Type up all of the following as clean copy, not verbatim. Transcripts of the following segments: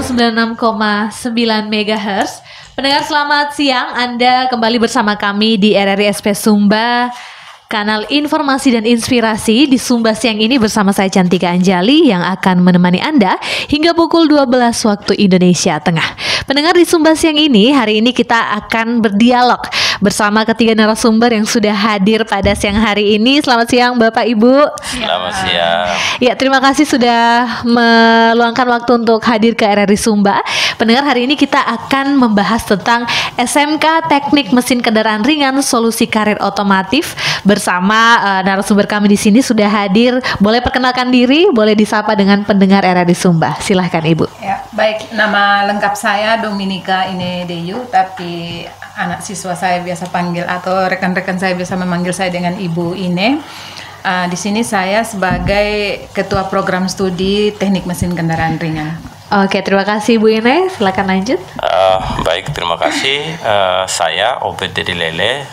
196,9 MHz. Pendengar selamat siang, Anda kembali bersama kami di RRI SP Sumba, kanal informasi dan inspirasi. Di Sumba siang ini bersama saya Cantika Anjali yang akan menemani Anda hingga pukul 12 waktu Indonesia Tengah. Pendengar, di Sumba siang ini, hari ini kita akan berdialog bersama ketiga narasumber yang sudah hadir pada siang hari ini. Selamat siang Bapak Ibu. Selamat siang. Ya, terima kasih sudah meluangkan waktu untuk hadir ke RRI Sumba. Pendengar, hari ini kita akan membahas tentang SMK Teknik Mesin Kendaraan Ringan Solusi Karir Otomotif. Bersama narasumber kami di sini sudah hadir. Boleh perkenalkan diri, boleh disapa dengan pendengar RRI Sumba. Silahkan Ibu. Ya, baik, nama lengkap saya Dominika Inedeyu, tapi anak siswa saya biasa panggil atau rekan-rekan saya biasa memanggil saya dengan Ibu Ine. Di sini saya sebagai Ketua Program Studi Teknik Mesin Kendaraan Ringan. Oke, terima kasih Bu Ine. Silakan lanjut. Baik, terima kasih. Saya Obed Dedi Lele,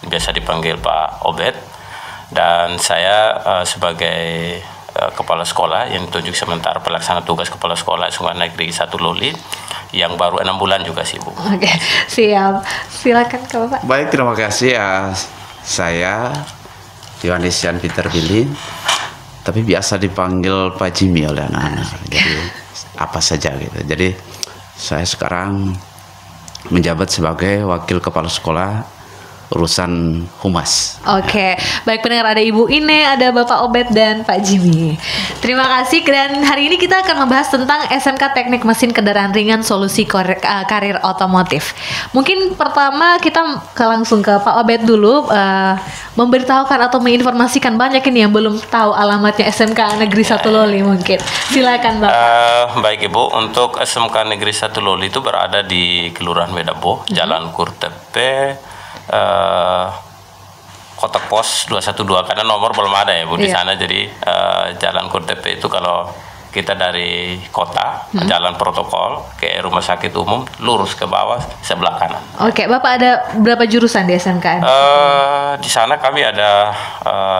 biasa dipanggil Pak Obed, dan saya sebagai Kepala Sekolah yang ditunjuk sementara pelaksana tugas Kepala Sekolah SMA Negeri 1 Loli yang baru 6 bulan juga sih Bu. Oke, siap. Silakan ke Bapak. Baik, terima kasih ya. Saya Yohanesian Peter Billy, tapi biasa dipanggil Pak Jimmy oleh anak-anak. Jadi apa saja gitu. Jadi saya sekarang menjabat sebagai Wakil Kepala Sekolah urusan humas. Oke, baik pendengar, ada Ibu Ine, ada Bapak Obed dan Pak Jimmy. Terima kasih. Dan hari ini kita akan membahas tentang SMK Teknik Mesin Kendaraan Ringan Solusi Karir Otomotif. Mungkin pertama kita langsung ke Pak Obed dulu, memberitahukan atau menginformasikan banyak ini yang belum tahu alamatnya SMK Negeri 1 Loli mungkin. Silakan Bapak. Baik Ibu, untuk SMK Negeri 1 Loli itu berada di Kelurahan Wedabo, Jalan Kurtepe, kotak pos 212, karena nomor belum ada ya Bu di sana. Jadi Jalan Kurtepe itu kalau kita dari kota, jalan protokol ke rumah sakit umum, lurus ke bawah sebelah kanan. Oke, Bapak ada berapa jurusan di SMK? Di sana kami ada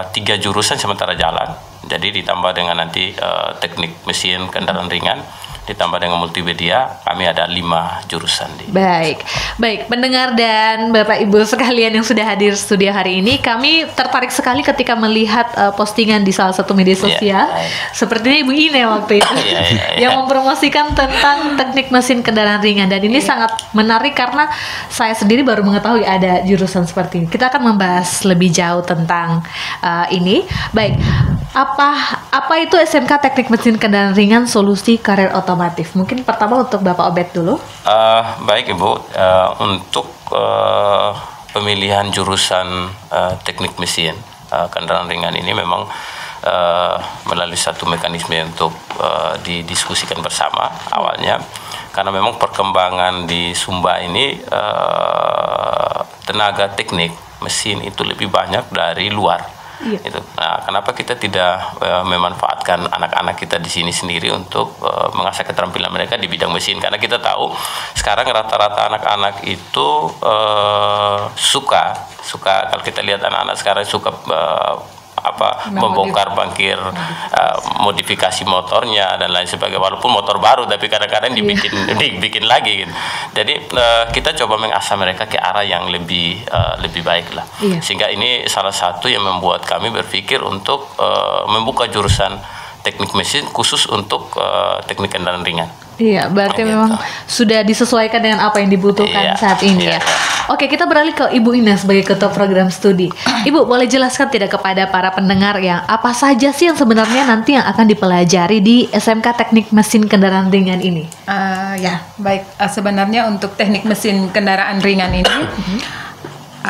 3 jurusan sementara jalan. Jadi ditambah dengan nanti teknik mesin kendaraan ringan, ditambah dengan multimedia, kami ada 5 jurusan. Baik, pendengar dan Bapak Ibu sekalian yang sudah hadir studio hari ini, kami tertarik sekali ketika melihat postingan di salah satu media sosial. Sepertinya Ibu Ine waktu itu yang mempromosikan tentang teknik mesin kendaraan ringan, dan ini sangat menarik karena saya sendiri baru mengetahui ada jurusan seperti ini. Kita akan membahas lebih jauh tentang ini. Baik, apa itu SMK Teknik Mesin Kendaraan Ringan Solusi Karir Otomotif? Mungkin pertama untuk Bapak Obed dulu. Baik Ibu, untuk pemilihan jurusan teknik mesin kendaraan ringan ini memang melalui satu mekanisme untuk didiskusikan bersama awalnya, karena memang perkembangan di Sumba ini tenaga teknik mesin itu lebih banyak dari luar. Itu. Nah, kenapa kita tidak memanfaatkan anak-anak kita di sini sendiri untuk mengasah keterampilan mereka di bidang mesin? Karena kita tahu sekarang rata-rata anak-anak itu suka kalau kita lihat anak-anak sekarang suka membongkar bangkir, modifikasi motornya dan lain sebagainya, walaupun motor baru tapi kadang-kadang dibikin lagi gitu. Jadi kita coba mengasah mereka ke arah yang lebih baik lah. Sehingga ini salah satu yang membuat kami berpikir untuk membuka jurusan teknik mesin khusus untuk teknik kendaraan ringan. Iya, berarti memang sudah disesuaikan dengan apa yang dibutuhkan saat ini ya. Oke, kita beralih ke Ibu Ina sebagai Ketua Program Studi. Ibu, boleh jelaskan tidak kepada para pendengar yang apa saja sih yang sebenarnya nanti yang akan dipelajari di SMK Teknik Mesin Kendaraan Ringan ini? Baik. Sebenarnya untuk teknik mesin kendaraan ringan ini,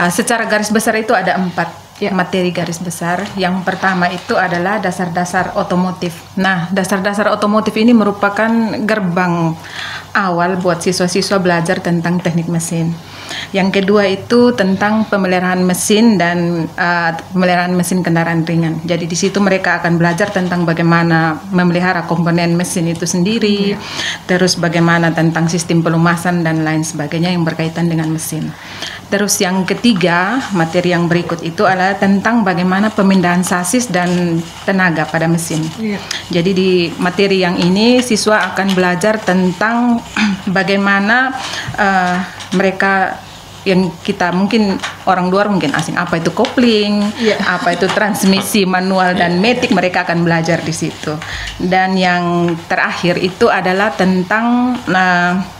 secara garis besar itu ada 4 materi garis besar. Yang pertama itu adalah dasar-dasar otomotif. Nah, dasar-dasar otomotif ini merupakan gerbang awal buat siswa-siswa belajar tentang teknik mesin. Yang kedua itu tentang pemeliharaan mesin dan pemeliharaan mesin kendaraan ringan. Jadi di situ mereka akan belajar tentang bagaimana memelihara komponen mesin itu sendiri, terus bagaimana tentang sistem pelumasan dan lain sebagainya yang berkaitan dengan mesin. Terus yang ketiga, materi yang berikut itu adalah tentang bagaimana pemindahan sasis dan tenaga pada mesin. Jadi di materi yang ini siswa akan belajar tentang bagaimana mereka yang kita mungkin orang luar mungkin asing, apa itu kopling, apa itu transmisi manual dan matic, mereka akan belajar di situ. Dan yang terakhir itu adalah tentang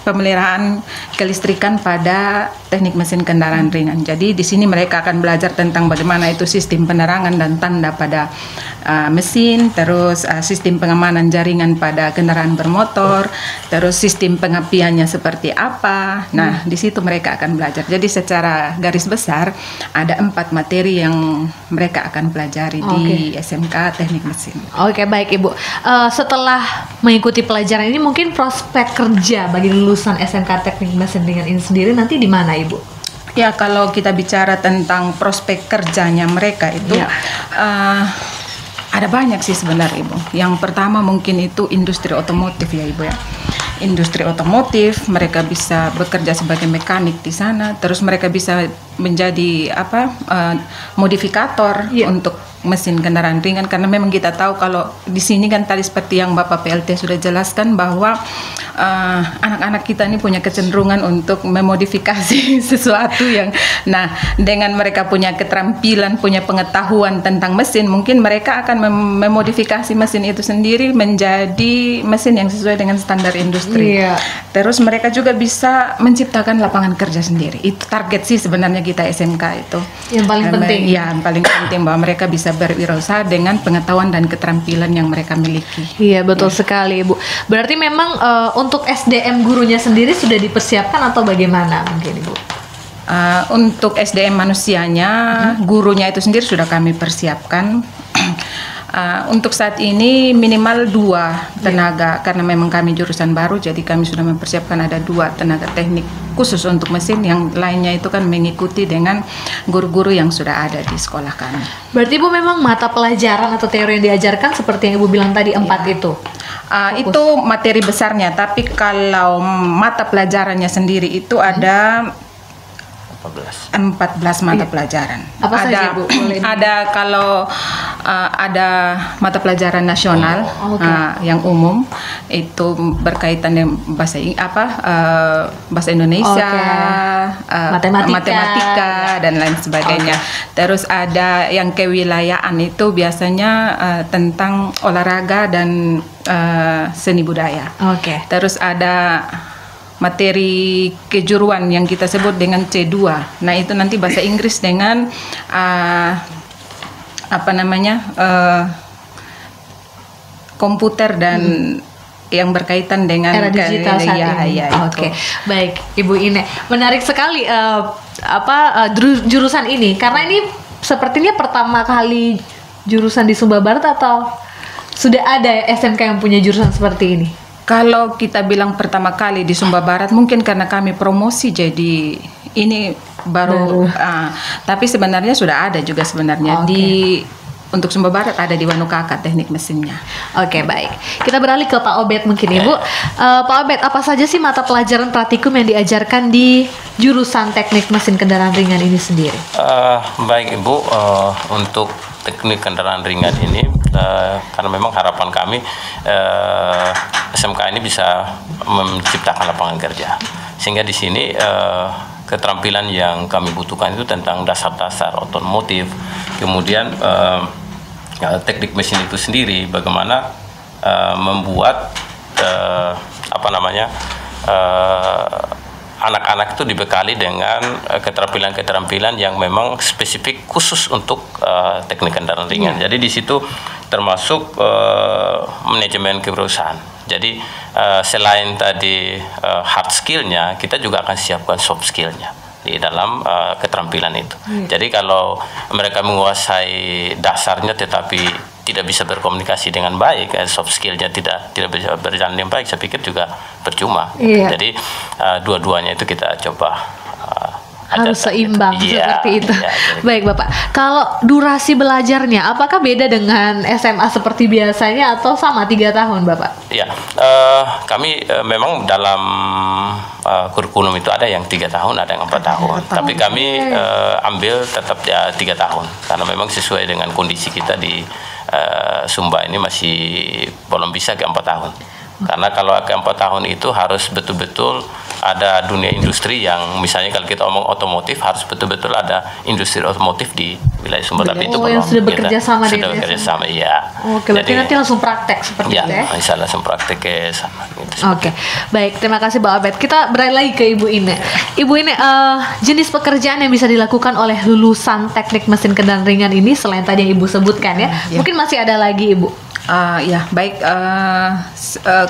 pemeliharaan kelistrikan pada teknik mesin kendaraan ringan. Jadi di sini mereka akan belajar tentang bagaimana itu sistem penerangan dan tanda pada mesin, terus sistem pengamanan jaringan pada kendaraan bermotor, terus sistem pengapiannya seperti apa. Nah, di situ mereka akan belajar. Jadi secara garis besar ada 4 materi yang mereka akan pelajari di SMK Teknik Mesin. Oke, baik Ibu. Setelah mengikuti pelajaran ini, mungkin prospek kerja bagi lulusan SMK Teknik Mesin dengan ini sendiri nanti di mana Ibu? Ya, kalau kita bicara tentang prospek kerjanya mereka itu ada banyak sih sebenarnya Ibu. Yang pertama mungkin itu industri otomotif ya Ibu ya. Industri otomotif, mereka bisa bekerja sebagai mekanik di sana, terus mereka bisa menjadi modifikator untuk mesin kendaraan ringan, karena memang kita tahu kalau di sini kan tadi seperti yang Bapak PLT sudah jelaskan bahwa anak-anak kita ini punya kecenderungan untuk memodifikasi sesuatu yang, nah dengan mereka punya keterampilan, punya pengetahuan tentang mesin, mungkin mereka akan memodifikasi mesin itu sendiri menjadi mesin yang sesuai dengan standar industri. Terus mereka juga bisa menciptakan lapangan kerja sendiri. Itu target sih sebenarnya kita SMK itu. Yang paling penting. Ya, yang paling penting bahwa mereka bisa berwirausaha dengan pengetahuan dan keterampilan yang mereka miliki. Iya, betul sekali Ibu. Berarti memang untuk SDM gurunya sendiri sudah dipersiapkan atau bagaimana mungkin Ibu? Untuk SDM manusianya, gurunya itu sendiri sudah kami persiapkan. Untuk saat ini minimal 2 tenaga, karena memang kami jurusan baru, jadi kami sudah mempersiapkan ada 2 tenaga teknik khusus untuk mesin, yang lainnya itu kan mengikuti dengan guru-guru yang sudah ada di sekolah kami. Berarti Ibu memang mata pelajaran atau teori yang diajarkan seperti yang Ibu bilang tadi 4 itu? Itu materi besarnya, tapi kalau mata pelajarannya sendiri itu ada 14 mata pelajaran. Apa saja Bu? Ada kalau ada mata pelajaran nasional yang umum itu berkaitan dengan bahasa Indonesia, matematika dan lain sebagainya. Terus ada yang kewilayahan itu biasanya tentang olahraga dan seni budaya. Terus ada materi kejuruan yang kita sebut dengan C2. Nah, itu nanti bahasa Inggris dengan komputer dan yang berkaitan dengan era digital saat ini. Baik, Ibu Ine. Menarik sekali jurusan ini, karena ini sepertinya pertama kali jurusan di Sumba Barat, atau sudah ada SMK yang punya jurusan seperti ini? Kalau kita bilang pertama kali di Sumba Barat, mungkin karena kami promosi jadi ini baru. Tapi sebenarnya sudah ada juga sebenarnya untuk Sumba Barat, ada di Wanukaka teknik mesinnya. Baik. Kita beralih ke Pak Obed mungkin Ibu. Pak Obed, apa saja sih mata pelajaran praktikum yang diajarkan di jurusan teknik mesin kendaraan ringan ini sendiri? Baik Ibu, untuk teknik kendaraan ringan ini karena memang harapan kami SMK ini bisa menciptakan lapangan kerja, sehingga di sini keterampilan yang kami butuhkan itu tentang dasar-dasar otomotif, kemudian teknik mesin itu sendiri, bagaimana membuat anak-anak itu dibekali dengan keterampilan-keterampilan yang memang spesifik khusus untuk teknik kendaraan ringan. Jadi di situ termasuk manajemen kewirausahaan. Jadi selain tadi hard skill-nya, kita juga akan siapkan soft skill-nya di dalam keterampilan itu. Jadi kalau mereka menguasai dasarnya tetapi tidak bisa berkomunikasi dengan baik, soft skill-nya tidak bisa berjalan dengan baik, saya pikir juga percuma. Jadi dua-duanya itu kita coba harus seimbang seperti itu. Iya, Baik Bapak, kalau durasi belajarnya apakah beda dengan SMA seperti biasanya atau sama 3 tahun Bapak? Ya, kami memang dalam kurikulum itu ada yang 3 tahun, ada yang 4 tahun. Tapi kami ambil tetap ya 3 tahun karena memang sesuai dengan kondisi kita di Sumba ini masih belum bisa ke 4 tahun. Karena kalau ke 4 tahun itu harus betul-betul ada dunia industri yang misalnya kalau kita omong otomotif harus betul-betul ada industri otomotif di wilayah Sumba, tapi itu belum. Yang sudah bekerja sama sudah bekerja sama, iya. Oke, berarti nanti langsung praktek seperti ya, itu ya? Bisa langsung praktek ke sama. Gitu. Oke, baik, terima kasih Pak Obed. Kita beralih lagi ke Ibu Ine. Ibu Ine, jenis pekerjaan yang bisa dilakukan oleh lulusan teknik mesin kendaraan ringan ini selain tadi yang Ibu sebutkan ya, mungkin masih ada lagi Ibu? Ya baik,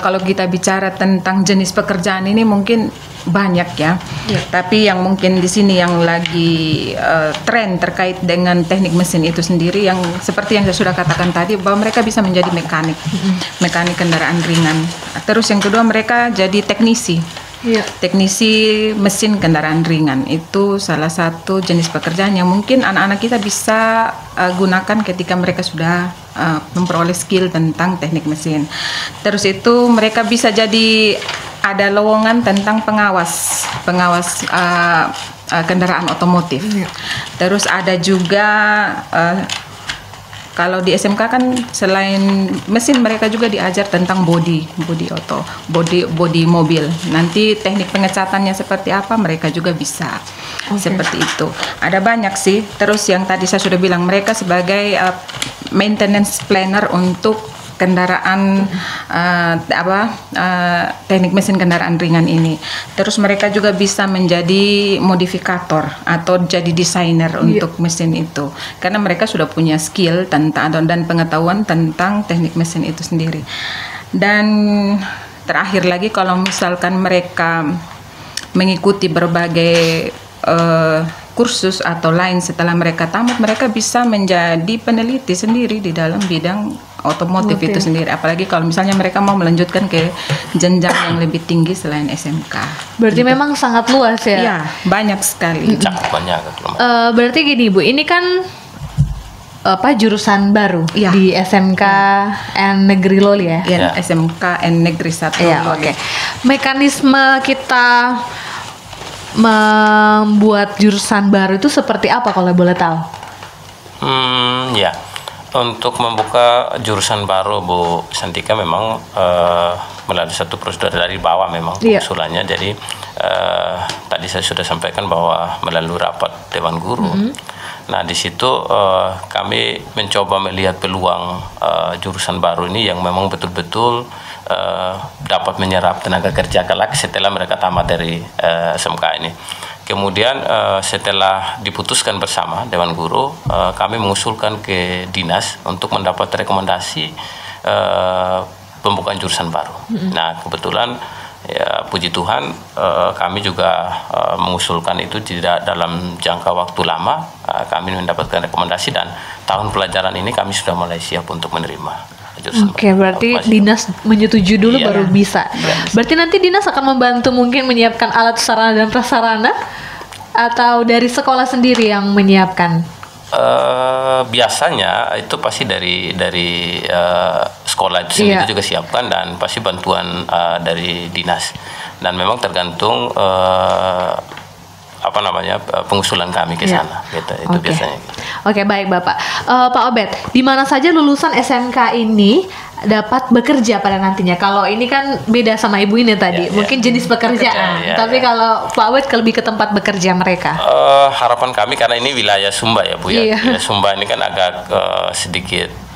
kalau kita bicara tentang jenis pekerjaan ini mungkin banyak ya. Tapi yang mungkin di sini yang lagi tren terkait dengan teknik mesin itu sendiri, yang seperti yang saya sudah katakan tadi bahwa mereka bisa menjadi mekanik kendaraan ringan. Terus yang kedua mereka jadi teknisi. Teknisi mesin kendaraan ringan itu salah satu jenis pekerjaan yang mungkin anak-anak kita bisa gunakan ketika mereka sudah memperoleh skill tentang teknik mesin. Terus itu mereka bisa jadi ada lowongan tentang pengawas kendaraan otomotif. Terus ada juga kalau di SMK kan selain mesin mereka juga diajar tentang body mobil. Nanti teknik pengecatannya seperti apa mereka juga bisa. Seperti itu. Ada banyak sih. Terus yang tadi saya sudah bilang mereka sebagai maintenance planner untuk kendaraan teknik mesin kendaraan ringan ini. Terus mereka juga bisa menjadi modifikator atau jadi desainer untuk mesin itu, karena mereka sudah punya skill tentang dan pengetahuan tentang teknik mesin itu sendiri. Dan terakhir lagi kalau misalkan mereka mengikuti berbagai kursus atau lain setelah mereka tamat, mereka bisa menjadi peneliti sendiri di dalam bidang otomotif itu sendiri. Apalagi kalau misalnya mereka mau melanjutkan ke jenjang yang lebih tinggi selain SMK. Berarti memang sangat luas ya? Iya, banyak sekali. Banyak. Berarti gini Bu, ini kan jurusan baru di SMK N Negeri Loli ya? Iya, SMK N Negeri 1 Loli. Mekanisme kita membuat jurusan baru itu seperti apa kalau boleh tahu? Ya, untuk membuka jurusan baru Bu Santika memang melalui satu prosedur dari bawah memang usulannya. Jadi tadi saya sudah sampaikan bahwa melalui rapat Dewan Guru. Nah di situ kami mencoba melihat peluang jurusan baru ini yang memang betul-betul dapat menyerap tenaga kerja kelak setelah mereka tamat dari SMK ini. Kemudian setelah diputuskan bersama Dewan Guru, kami mengusulkan ke dinas untuk mendapat rekomendasi pembukaan jurusan baru. Nah kebetulan ya puji Tuhan kami juga mengusulkan itu tidak dalam jangka waktu lama. Kami mendapatkan rekomendasi dan tahun pelajaran ini kami sudah mulai siap untuk menerima. Oke, berarti dinas menyetujui dulu baru bisa. Berarti nanti dinas akan membantu mungkin menyiapkan alat sarana dan prasarana atau dari sekolah sendiri yang menyiapkan? Biasanya itu pasti dari sekolah itu sendiri juga siapkan dan pasti bantuan dari dinas. Dan memang tergantung pengusulan kami ke sana gitu. Itu biasanya. Oke, baik Bapak. Pak Obed, di mana saja lulusan SMK ini dapat bekerja pada nantinya? Kalau ini kan beda sama Ibu ini tadi, mungkin jenis pekerjaan. Tapi kalau Pak Obed lebih ke tempat bekerja mereka. Harapan kami karena ini wilayah Sumba ya Bu ya. Wilayah Sumba ini kan agak sedikit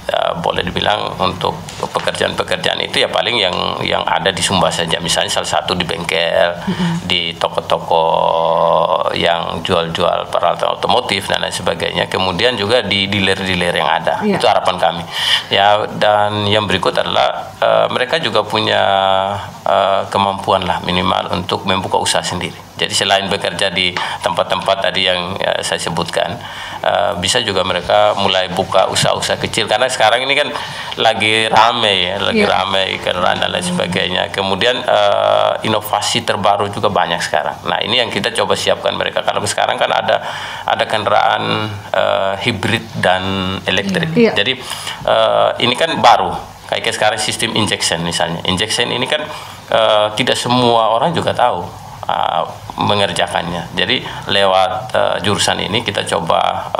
boleh dibilang untuk pekerjaan-pekerjaan itu ya paling yang ada di Sumba saja. Misalnya salah satu di bengkel, di toko-toko yang jual-jual peralatan otomotif dan lain sebagainya. Kemudian juga di dealer-dealer yang ada. Itu harapan kami. Ya, dan yang berikut adalah mereka juga punya kemampuan lah minimal untuk membuka usaha sendiri. Jadi selain bekerja di tempat-tempat tadi yang saya sebutkan, bisa juga mereka mulai buka usaha-usaha kecil, karena sekarang ini kan lagi rame rame kendaraan dan lain sebagainya. Kemudian inovasi terbaru juga banyak sekarang. Nah, ini yang kita coba siapkan mereka. Kalau sekarang kan ada kendaraan hibrid dan elektrik. Jadi ini kan baru. Kayak sekarang sistem injection misalnya. Injection ini kan tidak semua orang juga tahu mengerjakannya. Jadi lewat jurusan ini kita coba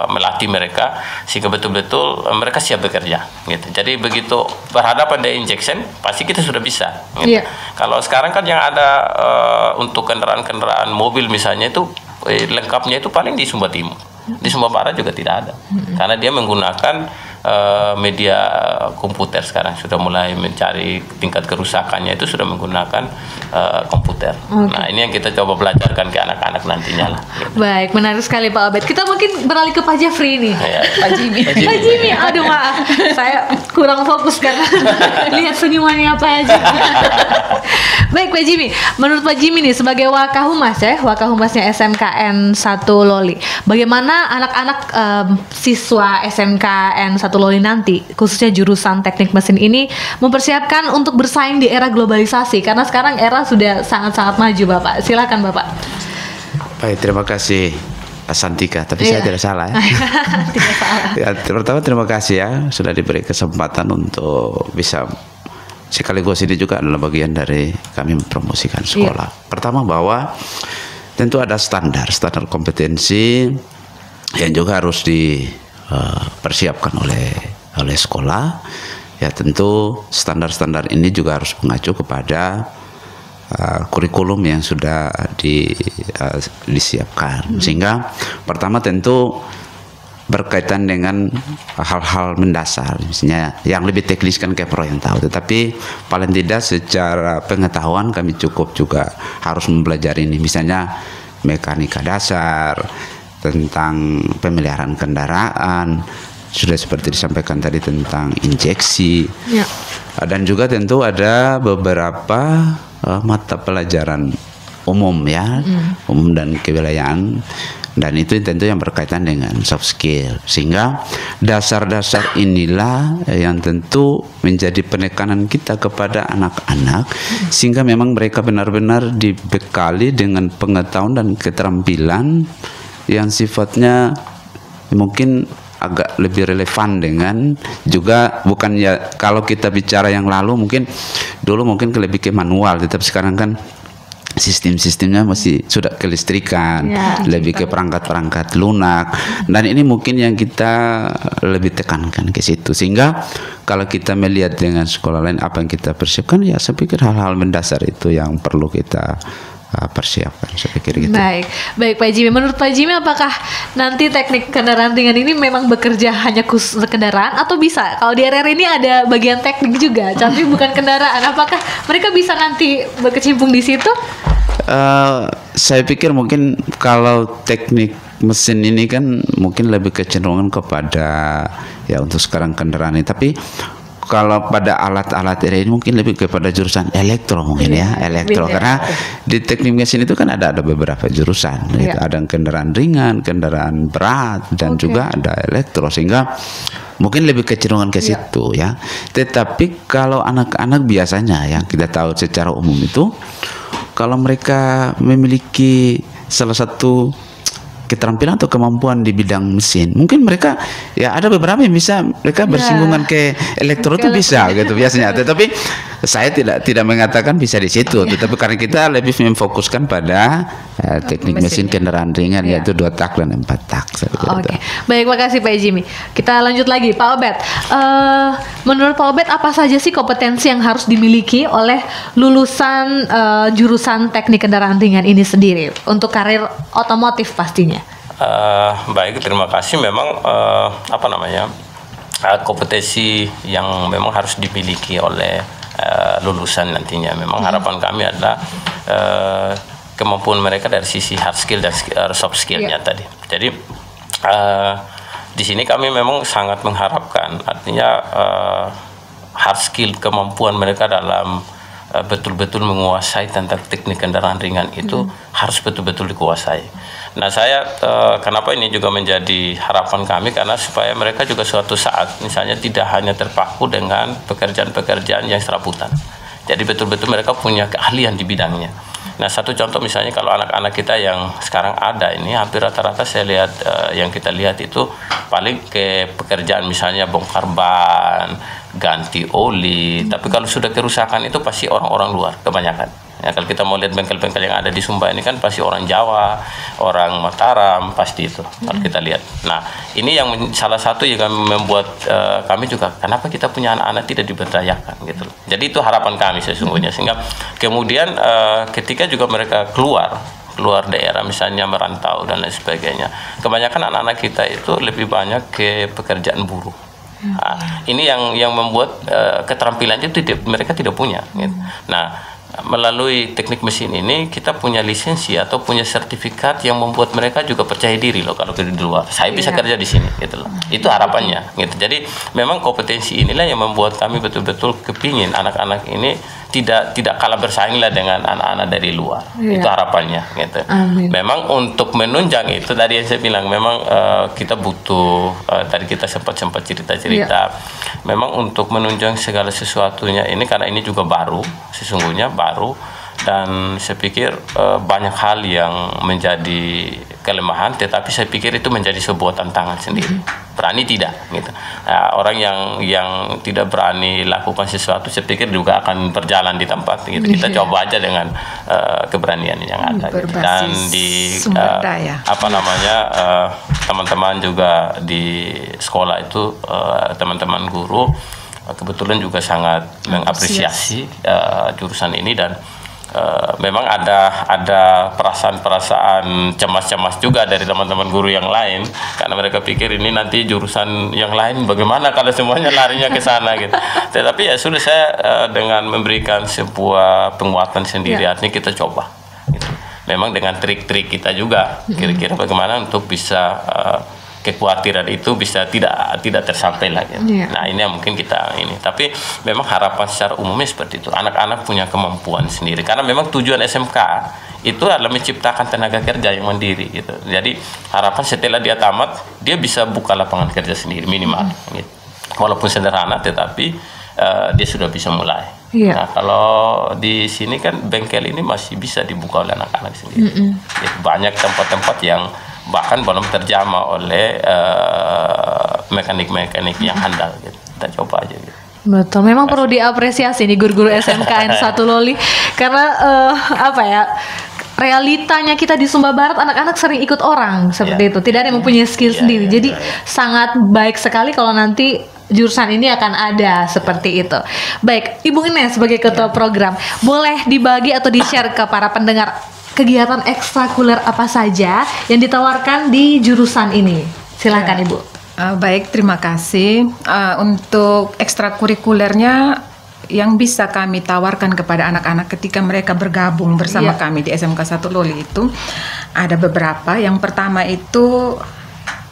melatih mereka sehingga betul-betul mereka siap bekerja gitu. Jadi begitu berhadapan dengan injection pasti kita sudah bisa gitu. Kalau sekarang kan yang ada untuk kendaraan-kendaraan mobil misalnya itu lengkapnya itu paling di Sumba Timur. Di Sumba Barat juga tidak ada. Karena dia menggunakan media komputer sekarang, sudah mulai mencari tingkat kerusakannya itu sudah menggunakan komputer. Nah, ini yang kita coba belajarkan ke anak-anak nantinya lah. Gitu. Baik, menarik sekali Pak Obed. Kita mungkin beralih ke Pak Jeffrey nih. Pak Jimmy. Aduh maaf, saya kurang fokus karena lihat senyumannya Pak Jimmy. Baik Pak Jimmy, menurut Pak Jimmy nih sebagai Wakahumasnya SMKN 1 Loli, bagaimana anak-anak siswa SMKN 1 Loli nanti, khususnya jurusan teknik mesin ini mempersiapkan untuk bersaing di era globalisasi, karena sekarang era sudah sangat-sangat maju Bapak. Silakan Bapak. Baik, terima kasih Pak Santika, tapi saya tidak salah ya. Tidak salah. Ya, pertama terima kasih ya sudah diberi kesempatan untuk bisa, sekaligus ini juga adalah bagian dari kami mempromosikan sekolah. Pertama bahwa tentu ada standar kompetensi yang juga harus dipersiapkan oleh sekolah. Ya tentu standar-standar ini juga harus mengacu kepada kurikulum yang sudah disiapkan. Sehingga pertama tentu berkaitan dengan hal-hal mendasar, misalnya yang lebih teknis kan kayak pro yang tahu, tetapi paling tidak secara pengetahuan kami cukup juga harus mempelajari ini, misalnya mekanika dasar, tentang pemeliharaan kendaraan, sudah seperti disampaikan tadi tentang injeksi, dan juga tentu ada beberapa mata pelajaran umum ya, umum dan kewilayahan. Dan itu tentu yang berkaitan dengan soft skill, sehingga dasar-dasar inilah yang tentu menjadi penekanan kita kepada anak-anak, sehingga memang mereka benar-benar dibekali dengan pengetahuan dan keterampilan yang sifatnya mungkin agak lebih relevan dengan juga, bukan ya kalau kita bicara yang lalu mungkin dulu mungkin lebih ke manual, tetapi sekarang kan sistem-sistemnya masih sudah kelistrikan, lebih ke perangkat-perangkat lunak, dan ini mungkin yang kita lebih tekankan ke situ, sehingga kalau kita melihat dengan sekolah lain apa yang kita persiapkan, ya saya pikir hal-hal mendasar itu yang perlu kita persiapkan, saya pikir gitu. Baik Pak Jimmy, menurut Pak Jimmy apakah nanti teknik kendaraan ringan ini memang bekerja hanya khusus kendaraan, atau bisa kalau di RR ini ada bagian teknik juga tapi bukan kendaraan, apakah mereka bisa nanti berkecimpung di situ? Saya pikir mungkin kalau teknik mesin ini kan mungkin lebih kecenderungan kepada ya untuk sekarang kendaraan ini, tapi kalau pada alat-alat ini mungkin lebih kepada jurusan elektro mungkin elektro, karena di teknik mesin itu kan ada beberapa jurusan, gitu. Ada kendaraan ringan, kendaraan berat, dan juga ada elektro, sehingga mungkin lebih kecenderungan ke situ ya. Tetapi kalau anak-anak biasanya yang kita tahu secara umum itu, kalau mereka memiliki salah satu keterampilan atau kemampuan di bidang mesin, mungkin mereka ya ada beberapa yang bisa mereka bersinggungan ke elektro itu bisa gitu biasanya, tetapi saya tidak mengatakan bisa di situ, tetapi karena kita lebih memfokuskan pada teknik mesin kendaraan ringan, yaitu 2 tak dan 4 tak. Baik, makasih Pak Jimmy. Kita lanjut lagi Pak Obed. Menurut Pak Obed apa saja sih kompetensi yang harus dimiliki oleh lulusan jurusan teknik kendaraan ringan ini sendiri untuk karir otomotif pastinya? Baik, terima kasih. Memang kompetensi yang memang harus dimiliki oleh lulusan nantinya, memang harapan kami adalah kemampuan mereka dari sisi hard skill dan soft skillnya tadi. Jadi di sini kami memang sangat mengharapkan, artinya hard skill, kemampuan mereka dalam betul-betul menguasai tentang teknik kendaraan ringan itu harus betul-betul dikuasai. Nah saya kenapa ini juga menjadi harapan kami, karena supaya mereka juga suatu saat misalnya tidak hanya terpaku dengan pekerjaan-pekerjaan yang serabutan. Jadi betul-betul mereka punya keahlian di bidangnya. Nah satu contoh misalnya kalau anak-anak kita yang sekarang ada ini hampir rata-rata saya lihat yang kita lihat itu paling ke pekerjaan misalnya bongkar ban, ganti oli. Tapi kalau sudah kerusakan itu pasti orang-orang luar kebanyakan. Ya, kalau kita mau lihat bengkel-bengkel yang ada di Sumba ini kan pasti orang Jawa, orang Mataram, pasti itu kalau kita lihat. Nah ini yang salah satu yang membuat kami juga kenapa kita punya anak-anak tidak diberdayakan gitu. Jadi itu harapan kami sesungguhnya, sehingga kemudian ketika juga mereka keluar daerah misalnya merantau dan lain sebagainya, kebanyakan anak-anak kita itu lebih banyak ke pekerjaan buruh. Nah, ini yang membuat keterampilan itu mereka tidak punya gitu. Nah melalui teknik mesin ini kita punya lisensi atau punya sertifikat yang membuat mereka juga percaya diri loh kalau di luar. Saya bisa kerja di sini gitu loh. Itu harapannya gitu. Jadi memang kompetensi inilah yang membuat kami betul-betul kepingin anak-anak ini tidak kalah bersaing lah dengan anak-anak dari luar. Itu harapannya gitu. Amin. Memang untuk menunjang itu tadi yang saya bilang memang kita butuh tadi kita sempat cerita-cerita. Memang untuk menunjang segala sesuatunya ini karena ini juga baru, sesungguhnya baru, dan saya pikir banyak hal yang menjadi kelemahan, tetapi saya pikir itu menjadi sebuah tantangan sendiri. Berani tidak gitu. Nah, orang yang tidak berani lakukan sesuatu saya pikir juga akan berjalan di tempat gitu. Kita coba aja dengan keberanian yang ada gitu. Dan di teman-teman juga di sekolah itu teman-teman guru kebetulan juga sangat mengapresiasi jurusan ini, dan memang ada perasaan cemas-cemas juga dari teman-teman guru yang lain karena mereka pikir ini nanti jurusan yang lain bagaimana kalau semuanya larinya ke sana gitu. Tetapi ya sudah, saya dengan memberikan sebuah penguatan sendiri, artinya kita coba gitu. Memang dengan trik-trik kita juga kira-kira bagaimana untuk bisa kekhawatiran itu bisa tidak tersampai lagi. Nah ini yang mungkin kita ini. Tapi memang harapan secara umumnya seperti itu. Anak-anak punya kemampuan sendiri. Karena memang tujuan SMK itu adalah menciptakan tenaga kerja yang mandiri gitu. Jadi harapan setelah dia tamat dia bisa buka lapangan kerja sendiri minimal. Gitu. Walaupun sederhana, tetapi dia sudah bisa mulai. Nah kalau di sini kan bengkel ini masih bisa dibuka oleh anak-anak sendiri. Gitu. Banyak tempat-tempat yang bahkan belum terjamah oleh mekanik-mekanik yang handal gitu. Kita coba aja gitu. Betul, memang perlu diapresiasi nih guru-guru SMKN 1 Loli karena realitanya kita di Sumba Barat anak-anak sering ikut orang seperti itu, tidak ada yang mempunyai skill sendiri. Jadi sangat baik sekali kalau nanti jurusan ini akan ada seperti itu. Baik, Ibu Ines sebagai ketua program, boleh dibagi atau di-share ke para pendengar kegiatan ekstrakurikuler apa saja yang ditawarkan di jurusan ini? Silakan Ibu. Baik, terima kasih. Untuk ekstrakurikulernya yang bisa kami tawarkan kepada anak-anak ketika mereka bergabung bersama kami di SMK 1 Loli itu ada beberapa. Yang pertama itu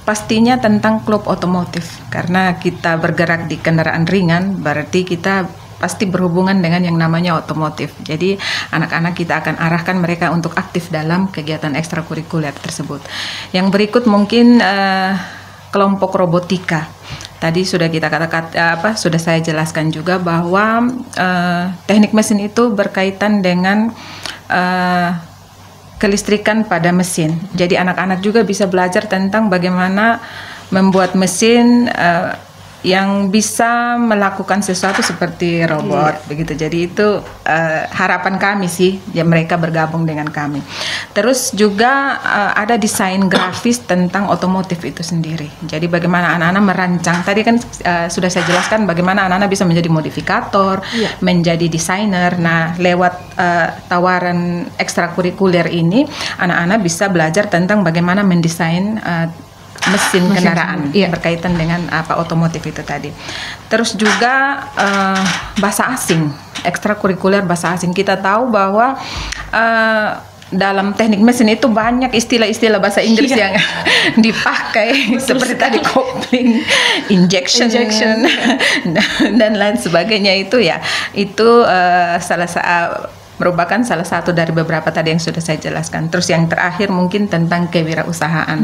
pastinya tentang klub otomotif. Karena kita bergerak di kendaraan ringan, berarti kita pasti berhubungan dengan yang namanya otomotif. Jadi anak-anak kita akan arahkan mereka untuk aktif dalam kegiatan ekstrakurikuler tersebut. Yang berikut mungkin kelompok robotika. Tadi sudah kita katakan sudah saya jelaskan juga bahwa teknik mesin itu berkaitan dengan kelistrikan pada mesin. Jadi anak-anak juga bisa belajar tentang bagaimana membuat mesin yang bisa melakukan sesuatu seperti robot begitu. Jadi itu harapan kami sih ya, mereka bergabung dengan kami. Terus juga ada desain grafis tentang otomotif itu sendiri. Jadi bagaimana anak-anak merancang. Tadi kan sudah saya jelaskan bagaimana anak-anak bisa menjadi modifikator, menjadi desainer. Nah, lewat tawaran ekstrakurikuler ini anak-anak bisa belajar tentang bagaimana mendesain mesin kendaraan berkaitan dengan otomotif itu tadi. Terus juga bahasa asing, ekstrakurikuler bahasa asing. Kita tahu bahwa dalam teknik mesin itu banyak istilah-istilah bahasa Inggris yang dipakai seperti tadi coupling, injection. dan lain sebagainya itu merupakan salah satu dari beberapa tadi yang sudah saya jelaskan. Terus yang terakhir mungkin tentang kewirausahaan.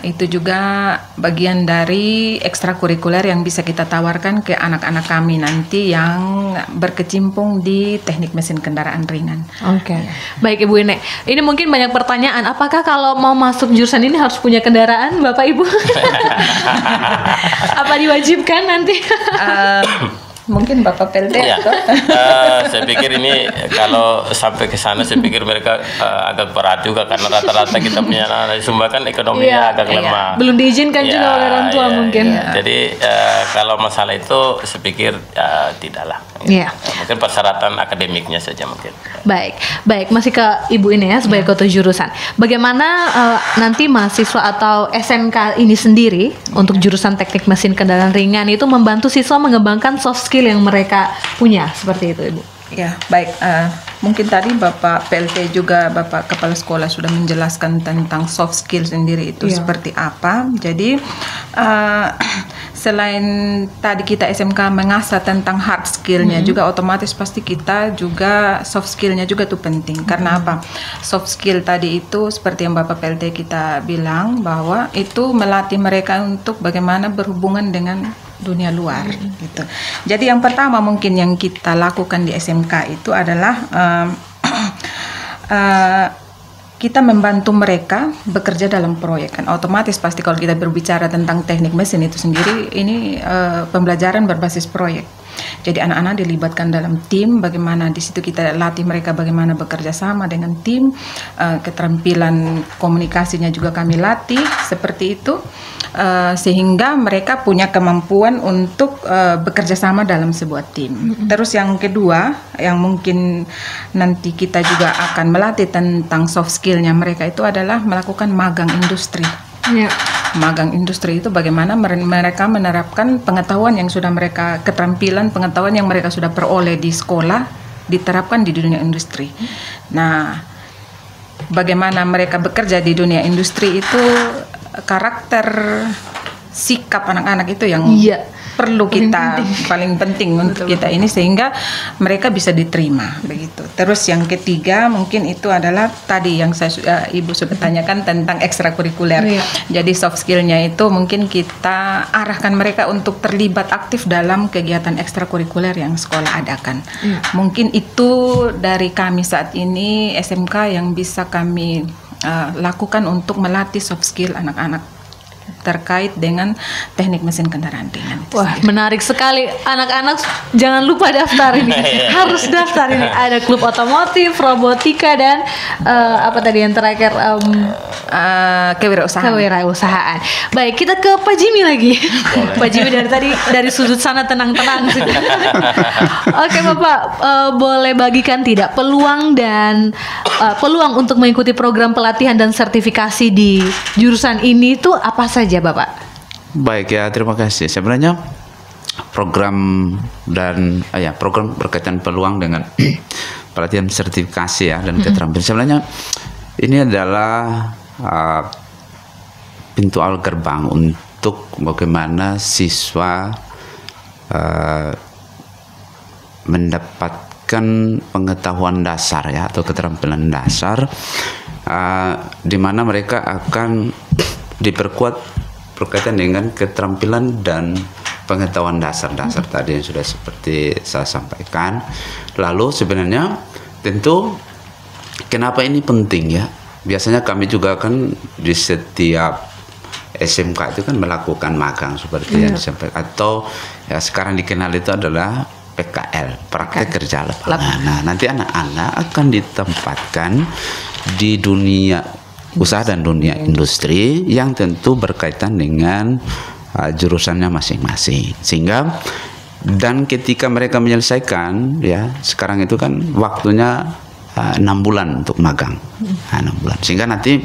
Itu juga bagian dari ekstrakurikuler yang bisa kita tawarkan ke anak-anak kami nanti yang berkecimpung di teknik mesin kendaraan ringan. Oke. Baik Ibu Ine. Ini mungkin banyak pertanyaan. Apakah kalau mau masuk jurusan ini harus punya kendaraan, Bapak Ibu? Apa diwajibkan nanti? Mungkin Bapak PLT atau? Saya pikir ini kalau sampai ke sana saya pikir mereka agak berat juga karena rata-rata kita punya anak di Sumba kan ekonominya agak lemah. Belum diizinkan juga oleh orang tua mungkin. Jadi kalau masalah itu saya pikir tidaklah. Mungkin persyaratan akademiknya saja mungkin. Baik masih ke Ibu ini ya sebagai ketua jurusan. Bagaimana nanti mahasiswa atau SMK ini sendiri untuk jurusan teknik mesin kendaraan ringan itu membantu siswa mengembangkan soft skill yang mereka punya seperti itu Ibu? Ya baik, mungkin tadi Bapak PLT juga Bapak Kepala Sekolah sudah menjelaskan tentang soft skill sendiri itu seperti apa. Jadi selain tadi kita SMK mengasah tentang hard skillnya juga otomatis pasti kita juga soft skillnya juga tuh penting. Karena apa? Soft skill tadi itu seperti yang Bapak PLT kita bilang bahwa itu melatih mereka untuk bagaimana berhubungan dengan dunia luar gitu. Jadi yang pertama mungkin yang kita lakukan di SMK itu adalah kita membantu mereka bekerja dalam proyek. Kan otomatis pasti kalau kita berbicara tentang teknik mesin itu sendiri ini pembelajaran berbasis proyek. Jadi anak-anak dilibatkan dalam tim, bagaimana di situ kita latih mereka bagaimana bekerja sama dengan tim, keterampilan komunikasinya juga kami latih seperti itu, sehingga mereka punya kemampuan untuk bekerja sama dalam sebuah tim. Terus yang kedua, yang mungkin nanti kita juga akan melatih tentang soft skillnya mereka itu adalah melakukan magang industri. Magang industri itu bagaimana mereka menerapkan pengetahuan yang sudah mereka, keterampilan pengetahuan yang mereka sudah peroleh di sekolah diterapkan di dunia industri. Nah, bagaimana mereka bekerja di dunia industri itu karakter sikap anak-anak itu yang perlu kita paling penting untuk kita ini sehingga mereka bisa diterima begitu. Terus yang ketiga mungkin itu adalah tadi yang Ibu sudah tanyakan tentang ekstrakurikuler. Jadi soft skillnya itu mungkin kita arahkan mereka untuk terlibat aktif dalam kegiatan ekstrakurikuler yang sekolah adakan. Mungkin itu dari kami saat ini SMK yang bisa kami lakukan untuk melatih soft skill anak-anak terkait dengan teknik mesin kendaraan ringan. Wah, menarik sekali. Anak-anak jangan lupa daftar ini. Harus daftar ini. Ada klub otomotif, robotika dan apa tadi yang terakhir kewirausahaan. Baik, kita ke Pak Jimmy lagi. Pak Jimmy dari tadi dari sudut sana tenang-tenang. Oke, Bapak, boleh bagikan tidak peluang untuk mengikuti program pelatihan dan sertifikasi di jurusan ini itu apa saja, Bapak? Baik ya, terima kasih. Sebenarnya program berkaitan peluang dengan pelatihan sertifikasi ya dan keterampilan. Sebenarnya ini adalah pintu awal gerbang untuk bagaimana siswa mendapatkan pengetahuan dasar ya atau keterampilan dasar di mana mereka akan diperkuat berkaitan dengan keterampilan dan pengetahuan dasar-dasar tadi yang sudah seperti saya sampaikan. Lalu sebenarnya tentu kenapa ini penting ya? Biasanya kami juga kan di setiap SMK itu kan melakukan magang seperti yang disampaikan, atau ya sekarang dikenal itu adalah PKL, praktek kerja lapangan. Nah, nanti anak-anak akan ditempatkan di dunia usaha dan dunia industri yang tentu berkaitan dengan jurusannya masing-masing. Sehingga dan ketika mereka menyelesaikan ya, sekarang itu kan waktunya 6 bulan untuk magang. 6 bulan. Sehingga nanti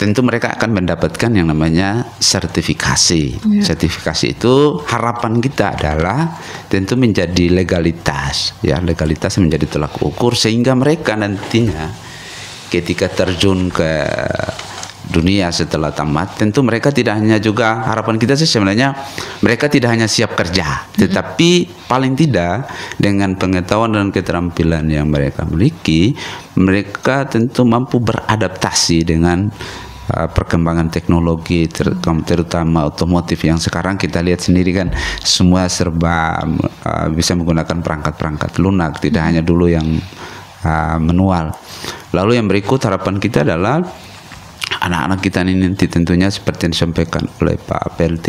tentu mereka akan mendapatkan yang namanya sertifikasi. Sertifikasi itu harapan kita adalah tentu menjadi legalitas ya, legalitas menjadi tolak ukur sehingga mereka nantinya ketika terjun ke dunia setelah tamat, tentu mereka tidak hanya juga, harapan kita sih sebenarnya mereka tidak hanya siap kerja, tetapi paling tidak dengan pengetahuan dan keterampilan yang mereka miliki, mereka tentu mampu beradaptasi dengan perkembangan teknologi, terutama otomotif yang sekarang kita lihat sendiri kan semua serba bisa menggunakan perangkat-perangkat lunak, tidak hanya dulu yang manual. Lalu yang berikut harapan kita adalah anak-anak kita ini nanti tentunya seperti yang disampaikan oleh Pak PLT,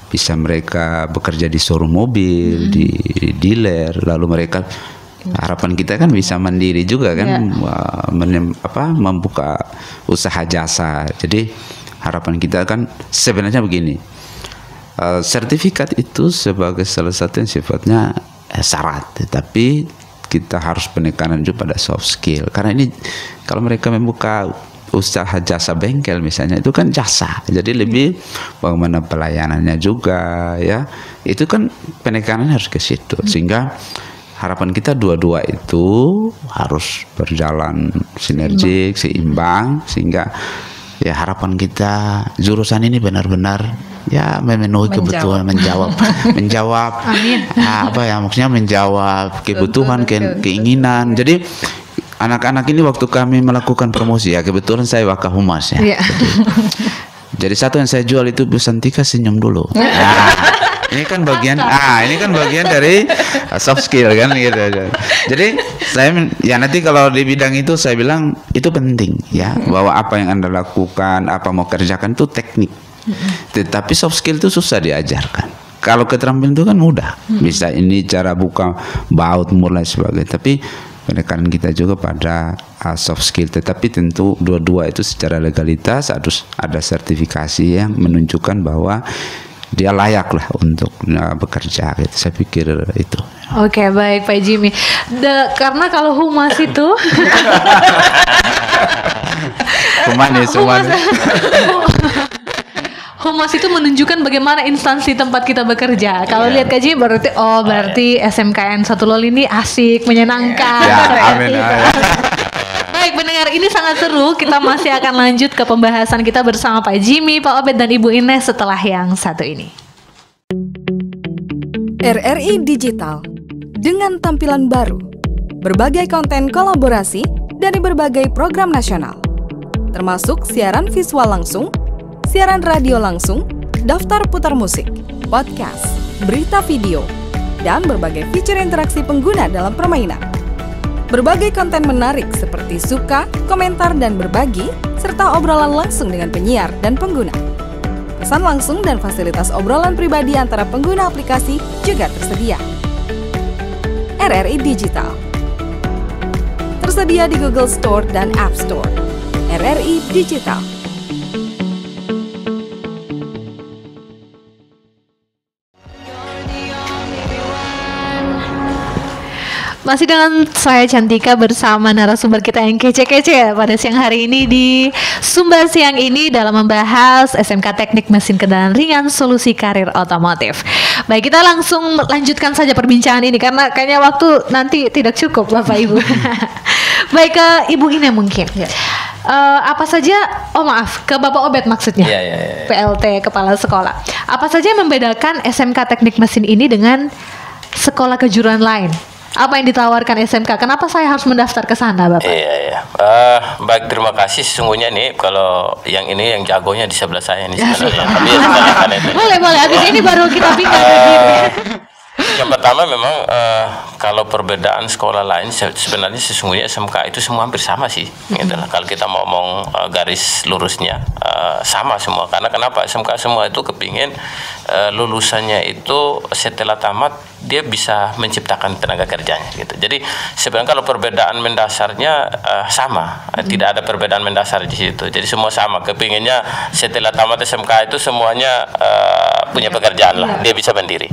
bisa mereka bekerja di showroom mobil, di dealer, lalu mereka harapan kita kan bisa mandiri juga kan, membuka usaha jasa. Jadi harapan kita kan sebenarnya begini, sertifikat itu sebagai salah satu yang sifatnya syarat, tetapi kita harus penekanan juga pada soft skill, karena ini kalau mereka membuka usaha jasa bengkel misalnya, itu kan jasa, jadi lebih bagaimana pelayanannya juga ya, itu kan penekanan harus ke situ, sehingga harapan kita dua-dua itu harus berjalan sinergik, seimbang, sehingga ya harapan kita jurusan ini benar-benar ya memenuhi kebutuhan, menjawab apa ya, maksudnya menjawab kebutuhan, keinginan. Jadi anak-anak ini waktu kami melakukan promosi ya, kebetulan saya Wakahumas ya. Jadi satu yang saya jual itu Bu Santika senyum dulu. Ini kan bagian dari soft skill kan gitu. Jadi saya ya nanti kalau di bidang itu saya bilang itu penting ya, bahwa apa yang Anda lakukan, apa mau kerjakan itu teknik. Tetapi soft skill itu susah diajarkan. Kalau keterampilan itu kan mudah. Bisa ini cara buka baut mulai sebagainya. Tapi penekanan kita juga pada soft skill, tetapi tentu dua-dua itu secara legalitas harus ada sertifikasi yang menunjukkan bahwa dia layak lah untuk bekerja gitu. Saya pikir itu. Oke, baik Pak Jimmy. Karena kalau humas itu Humas itu menunjukkan bagaimana instansi tempat kita bekerja. Kalau lihat Kak Jimmy berarti SMKN 1 LOL ini asik, menyenangkan. Amin. Baik pendengar, ini sangat seru. Kita masih akan lanjut ke pembahasan kita bersama Pak Jimmy, Pak Obed, dan Ibu Ines setelah yang satu ini. RRI Digital dengan tampilan baru, berbagai konten kolaborasi dari berbagai program nasional, termasuk siaran visual langsung, siaran radio langsung, daftar putar musik, podcast, berita video, dan berbagai fitur interaksi pengguna dalam permainan. Berbagai konten menarik seperti suka, komentar, dan berbagi, serta obrolan langsung dengan penyiar dan pengguna. Pesan langsung dan fasilitas obrolan pribadi antara pengguna aplikasi juga tersedia. RRI Digital tersedia di Google Store dan App Store. RRI Digital. Masih dengan saya Cantika bersama narasumber kita yang kece-kece pada siang hari ini di Sumber Siang ini dalam membahas SMK Teknik Mesin Kendaraan Ringan Solusi Karir Otomotif. Baik, kita langsung lanjutkan saja perbincangan ini karena kayaknya waktu nanti tidak cukup Bapak Ibu. Baik, ke Ibu Ine mungkin. Apa saja, ke Bapak Obed maksudnya, PLT Kepala Sekolah. Apa saja yang membedakan SMK Teknik Mesin ini dengan sekolah kejuruan lain? Apa yang ditawarkan SMK? Kenapa saya harus mendaftar ke sana, Bapak? Baik, terima kasih. Sesungguhnya nih kalau yang ini yang jagonya di sebelah saya nih sebenarnya. Tapi ya, boleh. Habis ini baru kita pindah ke kiri. Yang pertama memang kalau perbedaan sekolah lain sebenarnya sesungguhnya SMK itu semua hampir sama sih. Gitu lah. Kalau kita mau ngomong garis lurusnya sama semua. Karena kenapa? SMK semua itu kepingin lulusannya itu setelah tamat dia bisa menciptakan tenaga kerjanya gitu. Jadi sebenarnya kalau perbedaan mendasarnya sama, tidak ada perbedaan mendasar di situ. Jadi semua sama. Kepinginnya setelah tamat SMK itu semuanya punya pekerjaan lah, dia bisa mandiri.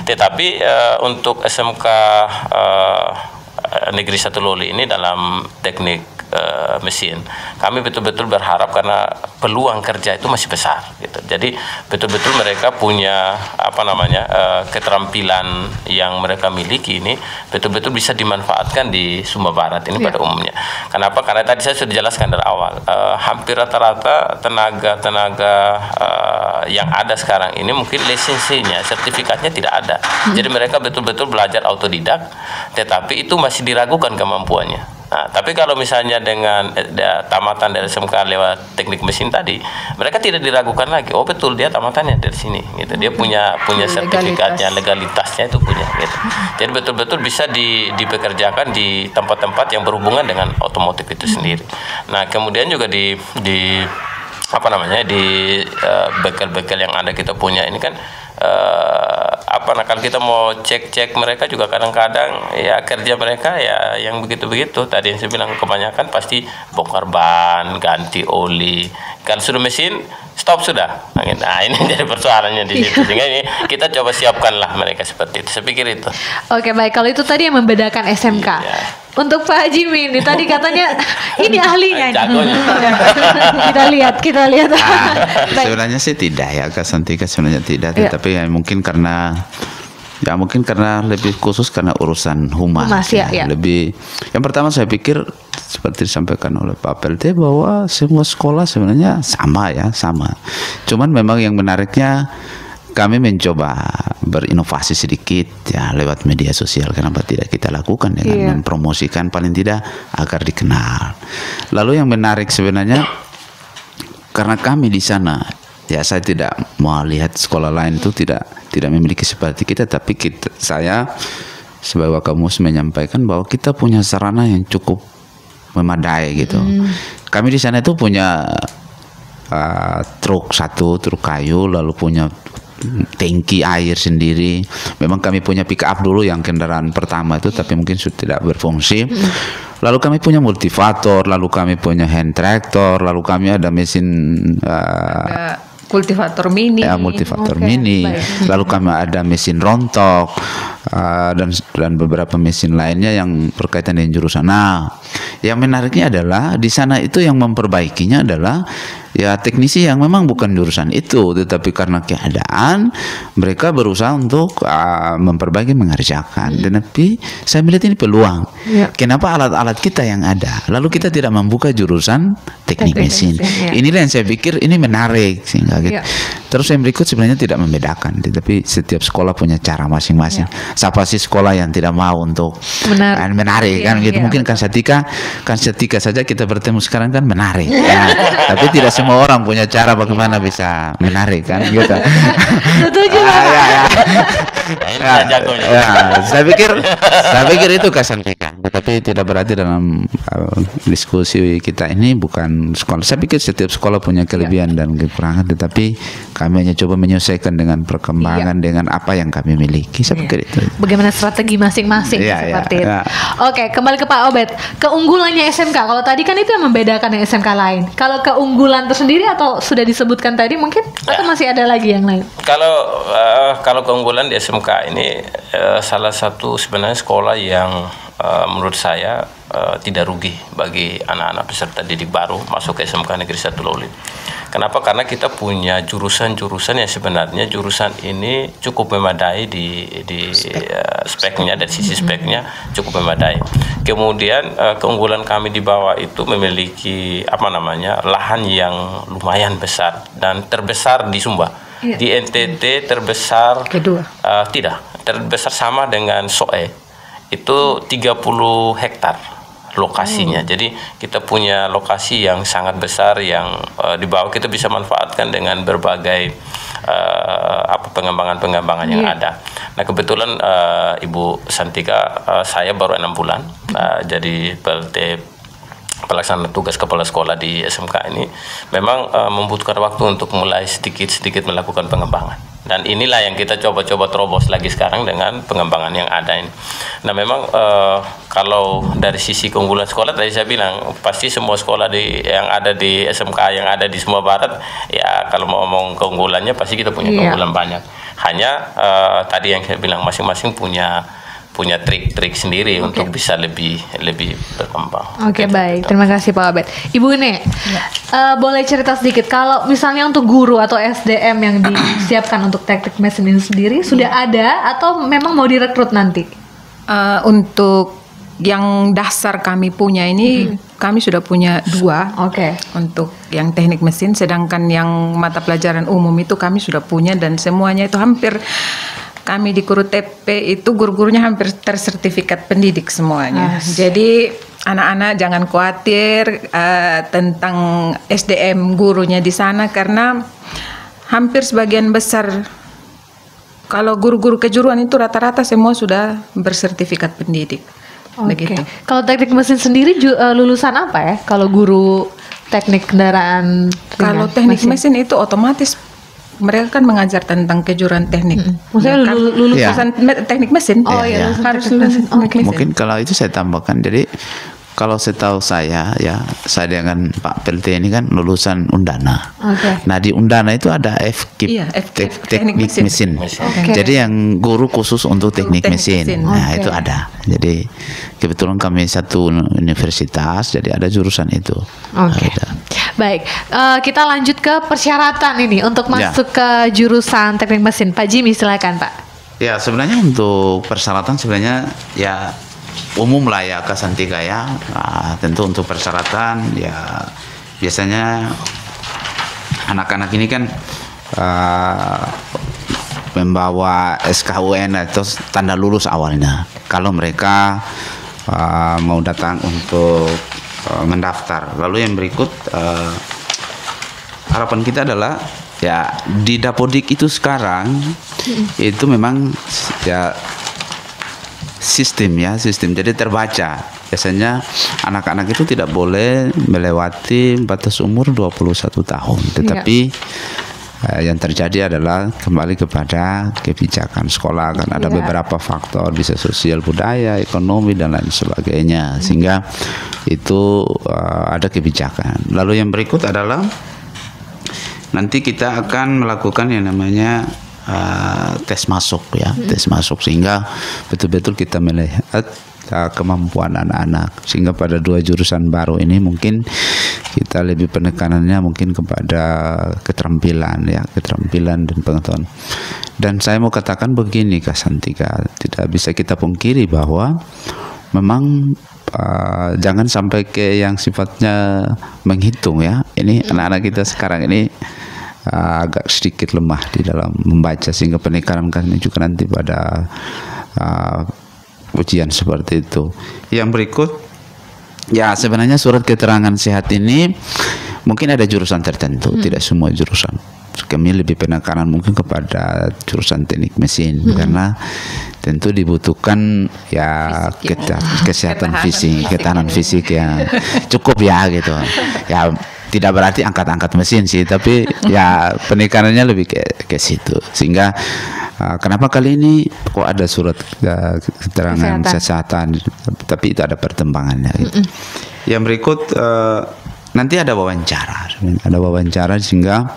Tetapi untuk SMK Negeri 1 Loli ini dalam teknik mesin. Kami betul-betul berharap karena peluang kerja itu masih besar gitu. Jadi betul-betul mereka punya keterampilan yang mereka miliki ini betul-betul bisa dimanfaatkan di Sumba Barat ini pada umumnya. Kenapa? Karena tadi saya sudah jelaskan dari awal, hampir rata-rata tenaga yang ada sekarang ini mungkin lisensinya, sertifikatnya tidak ada. Jadi mereka betul-betul belajar autodidak, tetapi itu masih diragukan kemampuannya. Nah, tapi kalau misalnya dengan tamatan dari SMK lewat teknik mesin tadi, mereka tidak diragukan lagi. Oh betul, dia tamatannya dari sini, gitu. Dia punya sertifikatnya, legalitasnya itu punya, gitu. Jadi betul-betul bisa dipekerjakan di tempat-tempat yang berhubungan dengan otomotif itu sendiri. Nah, kemudian juga di bekel-bekel yang ada kita punya ini kan kalau kita mau cek mereka juga kadang-kadang ya kerja mereka ya yang begitu-begitu tadi yang saya bilang, kebanyakan pasti bongkar ban, ganti oli. Kalau sudah mesin stop sudah. Nah, ini jadi persoalannya di situ. Sehingga ini kita coba siapkanlah mereka seperti itu. Saya pikir itu. Oke, baik. Kalau itu tadi yang membedakan SMK. Iya. Untuk Pak Jimmy ini tadi katanya ini ahlinya. Kita lihat. Sebenarnya sih tidak ya, Kak Santika, sebenarnya tidak. Tapi mungkin karena lebih khusus karena urusan humas. Lebih. Yang pertama saya pikir seperti disampaikan oleh Pak PLT bahwa semua sekolah sebenarnya sama. Cuman memang yang menariknya kami mencoba berinovasi sedikit ya lewat media sosial. Kenapa tidak kita lakukan dengan mempromosikan paling tidak agar dikenal. Lalu yang menarik sebenarnya karena kami di sana ya, saya tidak mau lihat sekolah lain itu tidak memiliki seperti kita, tapi saya sebagai Wakamus menyampaikan bahwa kita punya sarana yang cukup memadai gitu. Kami di sana itu punya truk kayu, lalu punya tangki air sendiri. Memang kami punya pick up dulu yang kendaraan pertama itu, tapi mungkin sudah tidak berfungsi. Lalu kami punya multivator, lalu kami punya hand tractor, lalu kami ada mesin kultivator mini. Mini. Lalu kami ada mesin rontok dan beberapa mesin lainnya yang berkaitan dengan jurusan. Nah, yang menariknya adalah di sana itu yang memperbaikinya adalah ya teknisi yang memang bukan jurusan itu, tetapi karena keadaan mereka berusaha untuk memperbaiki, mengerjakan. Tapi saya melihat ini peluang. Kenapa alat-alat kita yang ada, lalu kita tidak membuka jurusan teknik mesin? Inilah yang saya pikir ini menarik sehingga gitu. Terus yang berikut sebenarnya tidak membedakan, tetapi setiap sekolah punya cara masing-masing. Siapa sih sekolah yang tidak mau untuk menarik kan gitu? Mungkin kan setika saja kita bertemu sekarang kan menarik. Tapi tidak semua orang punya cara bagaimana bisa menarik kan gitu. Setuju. Saya pikir itu kesampaikan, tetapi tidak berarti dalam diskusi kita ini bukan sekolah. Saya pikir setiap sekolah punya kelebihan dan kekurangan, tetapi kami hanya coba menyesuaikan dengan perkembangan dengan apa yang kami miliki. Saya pikir itu. Bagaimana strategi masing-masing seperti itu. Oke, kembali ke Pak Obed. Keunggulannya SMK. Kalau tadi kan itu yang membedakan dengan SMK lain. Kalau keunggulan tersendiri atau sudah disebutkan tadi mungkin atau masih ada lagi yang lain? Kalau keunggulan di SMK ini salah satu sebenarnya sekolah yang menurut saya tidak rugi bagi anak-anak peserta didik baru masuk ke SMK Negeri 1 Loli. Kenapa? Karena kita punya jurusan-jurusan yang sebenarnya jurusan ini cukup memadai di speknya, dari sisi speknya cukup memadai. Kemudian keunggulan kami di bawah itu memiliki lahan yang lumayan besar dan terbesar di Sumba. Di NTT terbesar terbesar sama dengan Soe. Itu 30 hektar lokasinya. Jadi kita punya lokasi yang sangat besar yang di bawah kita bisa manfaatkan dengan berbagai pengembangan-pengembangan yang ada. Nah, kebetulan Ibu Santika, saya baru 6 bulan jadi PLT pelaksana tugas kepala sekolah di SMK ini memang membutuhkan waktu untuk mulai sedikit-sedikit melakukan pengembangan. Dan inilah yang kita coba-coba terobos lagi sekarang dengan pengembangan yang ada ini. Nah, memang kalau dari sisi keunggulan sekolah tadi saya bilang pasti semua sekolah yang ada di SMK yang ada di Sumba Barat ya kalau mau ngomong keunggulannya pasti kita punya keunggulan banyak. Hanya tadi yang saya bilang masing-masing punya punya trik-trik sendiri untuk bisa lebih berkembang. Oke, baik. Terima kasih Pak Abed. Ibu Ine, boleh cerita sedikit kalau misalnya untuk guru atau SDM yang disiapkan untuk teknik mesin ini sendiri sudah ada atau memang mau direkrut nanti? Untuk yang dasar kami punya ini, kami sudah punya 2. Oke. Untuk yang teknik mesin, sedangkan yang mata pelajaran umum itu kami sudah punya, dan semuanya itu hampir kami di Kuru TP itu guru-gurunya hampir tersertifikat pendidik semuanya. Jadi anak-anak jangan khawatir tentang SDM gurunya di sana, karena hampir sebagian besar kalau guru-guru kejuruan itu rata-rata semua sudah bersertifikat pendidik. Begitu. Kalau teknik mesin sendiri lulusan apa ya? Kalau guru teknik kendaraan? Kalau teknik mesin itu otomatis mereka kan mengajar tentang kejuruan teknik. Maksudnya lulusan teknik mesin. Oh iya, harus lulusan teknik mesin. Mungkin kalau itu saya tambahkan, jadi kalau setahu saya ya, saya dengan Pak PLT ini kan lulusan Undana. Nah di Undana itu ada FKIP, teknik mesin. Jadi yang guru khusus untuk teknik mesin. Nah itu ada. Jadi kebetulan kami satu universitas, jadi ada jurusan itu. Baik, kita lanjut ke persyaratan ini untuk masuk ke jurusan teknik mesin. Pak Jimmy silakan Pak. Ya sebenarnya untuk persyaratan sebenarnya ya umum lah ya Kasantika ya. Tentu untuk persyaratan ya biasanya anak-anak ini kan membawa SKUN atau tanda lulus awalnya kalau mereka mau datang untuk mendaftar. Lalu yang berikut harapan kita adalah ya di Dapodik itu sekarang itu memang ya sistem jadi terbaca. Biasanya anak-anak itu tidak boleh melewati batas umur 21 tahun. Tetapi yang terjadi adalah kembali kepada kebijakan sekolah, kan ada beberapa faktor, bisa sosial, budaya, ekonomi dan lain sebagainya, sehingga itu ada kebijakan. Lalu yang berikut adalah nanti kita akan melakukan yang namanya tes masuk ya, tes masuk, sehingga betul-betul kita melihat kemampuan anak-anak, sehingga pada 2 jurusan baru ini mungkin kita lebih penekanannya mungkin kepada keterampilan dan pengetahuan. Dan saya mau katakan begini Kak Santika, tidak bisa kita pungkiri bahwa memang jangan sampai ke yang sifatnya menghitung ya. Ini anak-anak kita sekarang ini agak sedikit lemah di dalam membaca, sehingga penekanan kami juga nanti pada ujian seperti itu. Yang berikut ya, sebenarnya surat keterangan sehat ini mungkin ada jurusan tertentu, tidak semua jurusan. Kami lebih penekanan mungkin kepada jurusan teknik mesin, karena tentu dibutuhkan ya kesehatan fisik, ketahanan fisik yang cukup ya gitu. Ya tidak berarti angkat-angkat mesin sih, tapi ya penekanannya lebih ke situ. Sehingga kenapa kali ini kok ada surat keterangan kesehatan, tapi itu ada pertimbangannya gitu. Yang berikut nanti ada wawancara, sehingga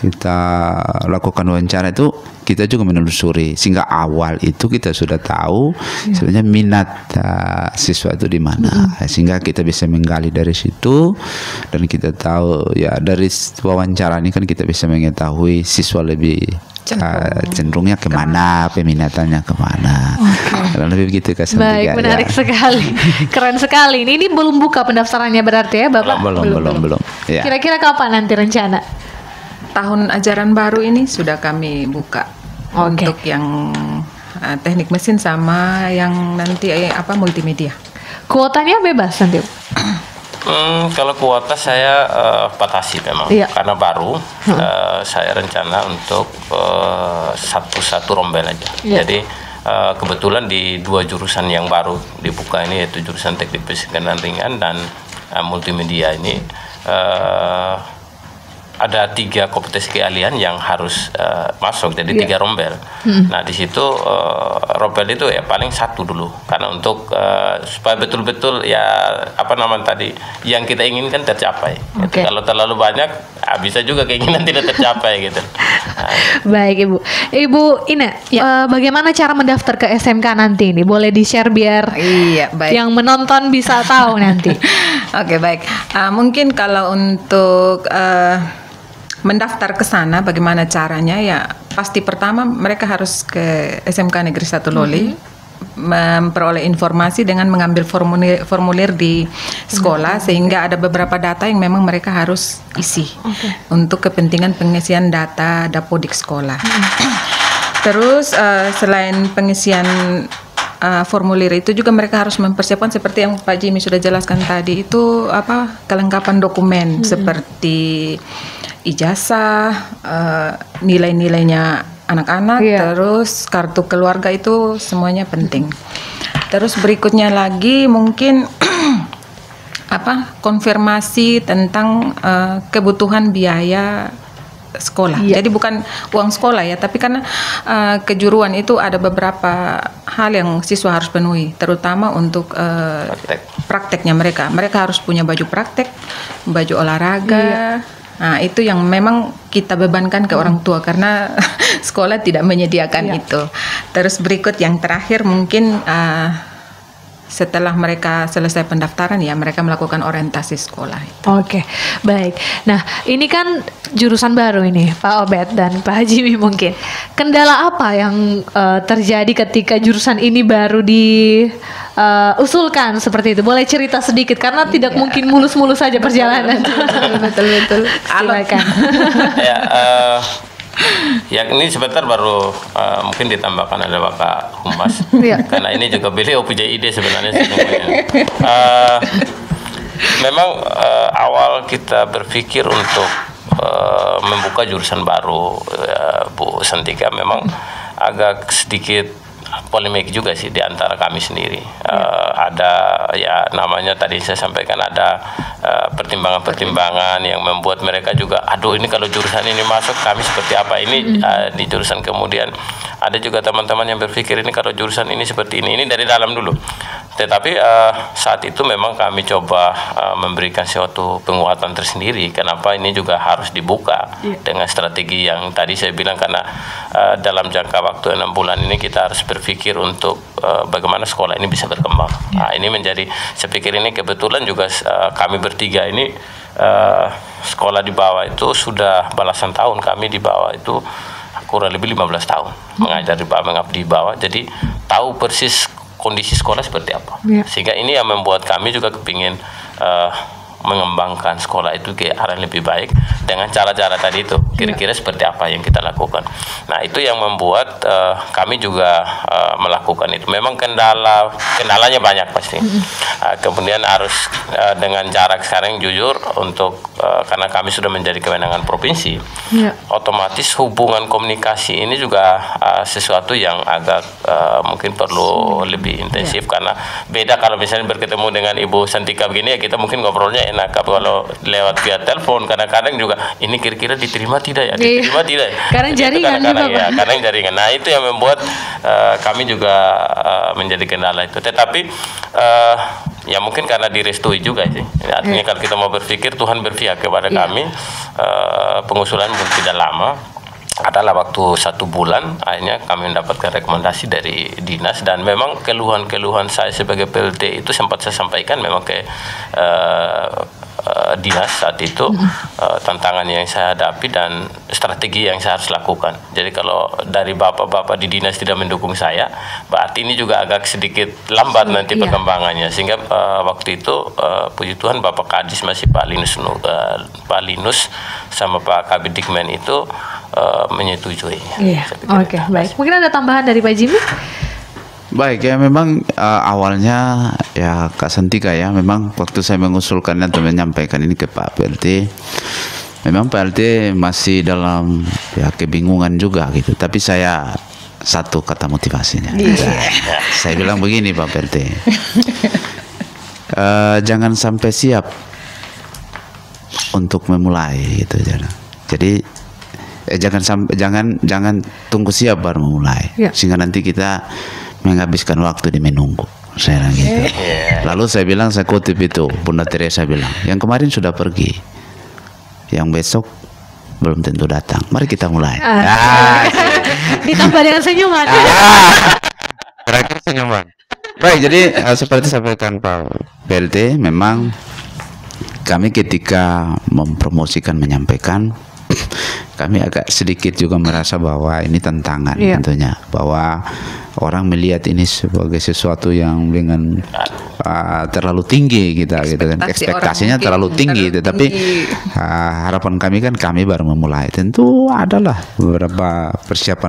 kita lakukan wawancara itu kita juga menelusuri, sehingga awal itu kita sudah tahu sebenarnya minat siswa itu di mana, sehingga kita bisa menggali dari situ, dan kita tahu ya dari wawancara ini kan kita bisa mengetahui siswa lebih cenderungnya kemana, peminatannya kemana. Lebih begitu Kak Santika. Baik, menarik sekali, keren sekali. Ini belum buka pendaftarannya berarti ya Bapak? Belum. Ya. Kira-kira kapan nanti rencana? Tahun ajaran baru ini sudah kami buka untuk yang teknik mesin sama yang nanti multimedia. Kuotanya bebas nanti? Kalau kuota saya batasi memang, karena baru saya rencana untuk satu rombel aja. Jadi kebetulan di 2 jurusan yang baru dibuka ini, yaitu jurusan teknik mesin ringan dan multimedia ini, ada 3 kompetensi keahlian yang harus masuk, jadi 3 rombel. Nah di situ Ropel itu ya paling 1 dulu, karena untuk supaya betul-betul ya apa namanya tadi yang kita inginkan tercapai. Oke. Kalau terlalu banyak bisa juga keinginan tidak tercapai gitu. Baik Ibu Ine, bagaimana cara mendaftar ke SMK nanti ini? Boleh di-share biar Iya, baik. yang menonton bisa tahu nanti. Oke, baik. Mungkin kalau untuk mendaftar ke sana bagaimana caranya, ya pasti pertama mereka harus ke SMK Negeri 1 Loli, memperoleh informasi dengan mengambil formulir di sekolah, sehingga ada beberapa data yang memang mereka harus isi untuk kepentingan pengisian data Dapodik sekolah. Terus selain pengisian formulir itu juga mereka harus mempersiapkan seperti yang Pak Jimmy sudah jelaskan tadi, itu kelengkapan dokumen seperti ijazah, nilai-nilainya anak-anak, terus kartu keluarga, itu semuanya penting. Terus berikutnya lagi mungkin konfirmasi tentang kebutuhan biaya sekolah. Jadi bukan uang sekolah ya, tapi karena kejuruan itu ada beberapa hal yang siswa harus penuhi, terutama untuk prakteknya mereka. Mereka harus punya baju praktek, baju olahraga. Nah, itu yang memang kita bebankan ke orang tua karena sekolah tidak menyediakan itu. Terus berikut yang terakhir mungkin setelah mereka selesai pendaftaran ya mereka melakukan orientasi sekolah. Oke, baik. Nah, ini kan jurusan baru ini, Pak Obed dan Pak Jimmy mungkin. Kendala apa yang terjadi ketika jurusan ini baru diusulkan seperti itu? Boleh cerita sedikit karena tidak mungkin mulus-mulus saja perjalanan. Betul. Silakan. Ya ini sebentar baru mungkin ditambahkan ada Bapak Humas karena ini juga beliau punya ide sebenarnya memang awal kita berpikir untuk membuka jurusan baru Bu Santika memang agak sedikit polemik juga sih di antara kami sendiri. Ada ya namanya tadi saya sampaikan ada pertimbangan-pertimbangan yang membuat mereka juga aduh ini kalau jurusan ini masuk kami seperti apa ini di jurusan, kemudian ada juga teman-teman yang berpikir ini kalau jurusan ini seperti ini dari dalam dulu. Tetapi saat itu memang kami coba memberikan suatu penguatan tersendiri kenapa ini juga harus dibuka dengan strategi yang tadi saya bilang, karena dalam jangka waktu 6 bulan ini kita harus berpikir untuk bagaimana sekolah ini bisa berkembang. Nah, ini menjadi, saya pikir ini kebetulan juga kami bertiga ini sekolah di bawah itu sudah belasan tahun, kami di bawah itu kurang lebih 15 tahun mengajar di bawah, mengabdi di bawah, jadi tahu persis kondisi sekolah seperti apa. Sehingga ini yang membuat kami juga kepingin mengembangkan sekolah itu ke arah yang lebih baik dengan cara-cara tadi itu. Kira-kira seperti apa yang kita lakukan. Nah, itu yang membuat kami juga melakukan itu. Memang kendalanya banyak pasti. Kemudian harus dengan jarak sekarang jujur untuk karena kami sudah menjadi kewenangan provinsi. Otomatis hubungan komunikasi ini juga sesuatu yang agak mungkin perlu lebih intensif karena beda kalau misalnya bertemu dengan Ibu Santika begini ya kita mungkin ngobrolnya enak, kalau lewat via telepon kadang-kadang juga ini kira-kira diterima tidak ya, diterima tidak ya. Karena jaringan kadang-kadang ya, kadang jaringan. Nah, itu yang membuat kami juga menjadi kendala itu. Tetapi ya mungkin karena direstui juga sih. Artinya kalau kita mau berpikir Tuhan berpihak kepada kami, pengusulan pun tidak lama. Adalah waktu 1 bulan akhirnya kami mendapatkan rekomendasi dari dinas, dan memang keluhan-keluhan saya sebagai PLT itu sempat saya sampaikan memang ke dinas saat itu, tantangan yang saya hadapi dan strategi yang saya harus lakukan. Jadi kalau dari bapak-bapak di dinas tidak mendukung saya, berarti ini juga agak sedikit lambat nanti perkembangannya. Sehingga waktu itu puji Tuhan Bapak Kadis masih Pak Linus sama Pak Kabid Dikmen itu menyetujui. Oke, baik. Mungkin ada tambahan dari Pak Jimmy? Baik ya, memang awalnya ya Kak Santika ya, memang waktu saya mengusulkannya atau menyampaikan ini ke Pak PLT, memang PLT masih dalam ya kebingungan juga gitu. Tapi saya satu kata motivasinya. Saya bilang begini Pak PLT, jangan sampai siap untuk memulai gitu, jadi jangan tunggu siap baru memulai, sehingga nanti kita menghabiskan waktu di menunggu. Saya bilang gitu. Lalu saya bilang, saya kutip itu, Bunda Teresa bilang, yang kemarin sudah pergi, yang besok belum tentu datang. Mari kita mulai. Ditambah dengan senyuman. Terakhir senyuman. Baik, jadi seperti sampaikan Pak PLT, memang kami ketika mempromosikan, menyampaikan, kami agak sedikit juga merasa bahwa ini tantangan tentunya, bahwa orang melihat ini sebagai sesuatu yang dengan terlalu tinggi gitu kan, ekspektasinya terlalu tinggi, tetapi harapan kami kan kami baru memulai, tentu adalah beberapa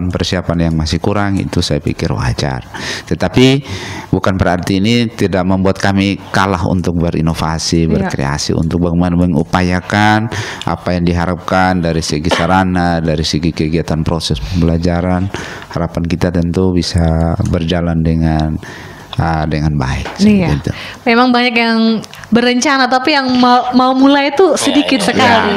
persiapan yang masih kurang, itu saya pikir wajar, tetapi bukan berarti ini tidak membuat kami kalah untuk berinovasi, berkreasi, untuk bagaimana mengupayakan apa yang diharapkan dari segi sarana, dari segi kegiatan proses pembelajaran. Harapan kita tentu bisa berjalan dengan baik. Gitu. Memang banyak yang berencana, tapi yang mau mulai itu sedikit sekali.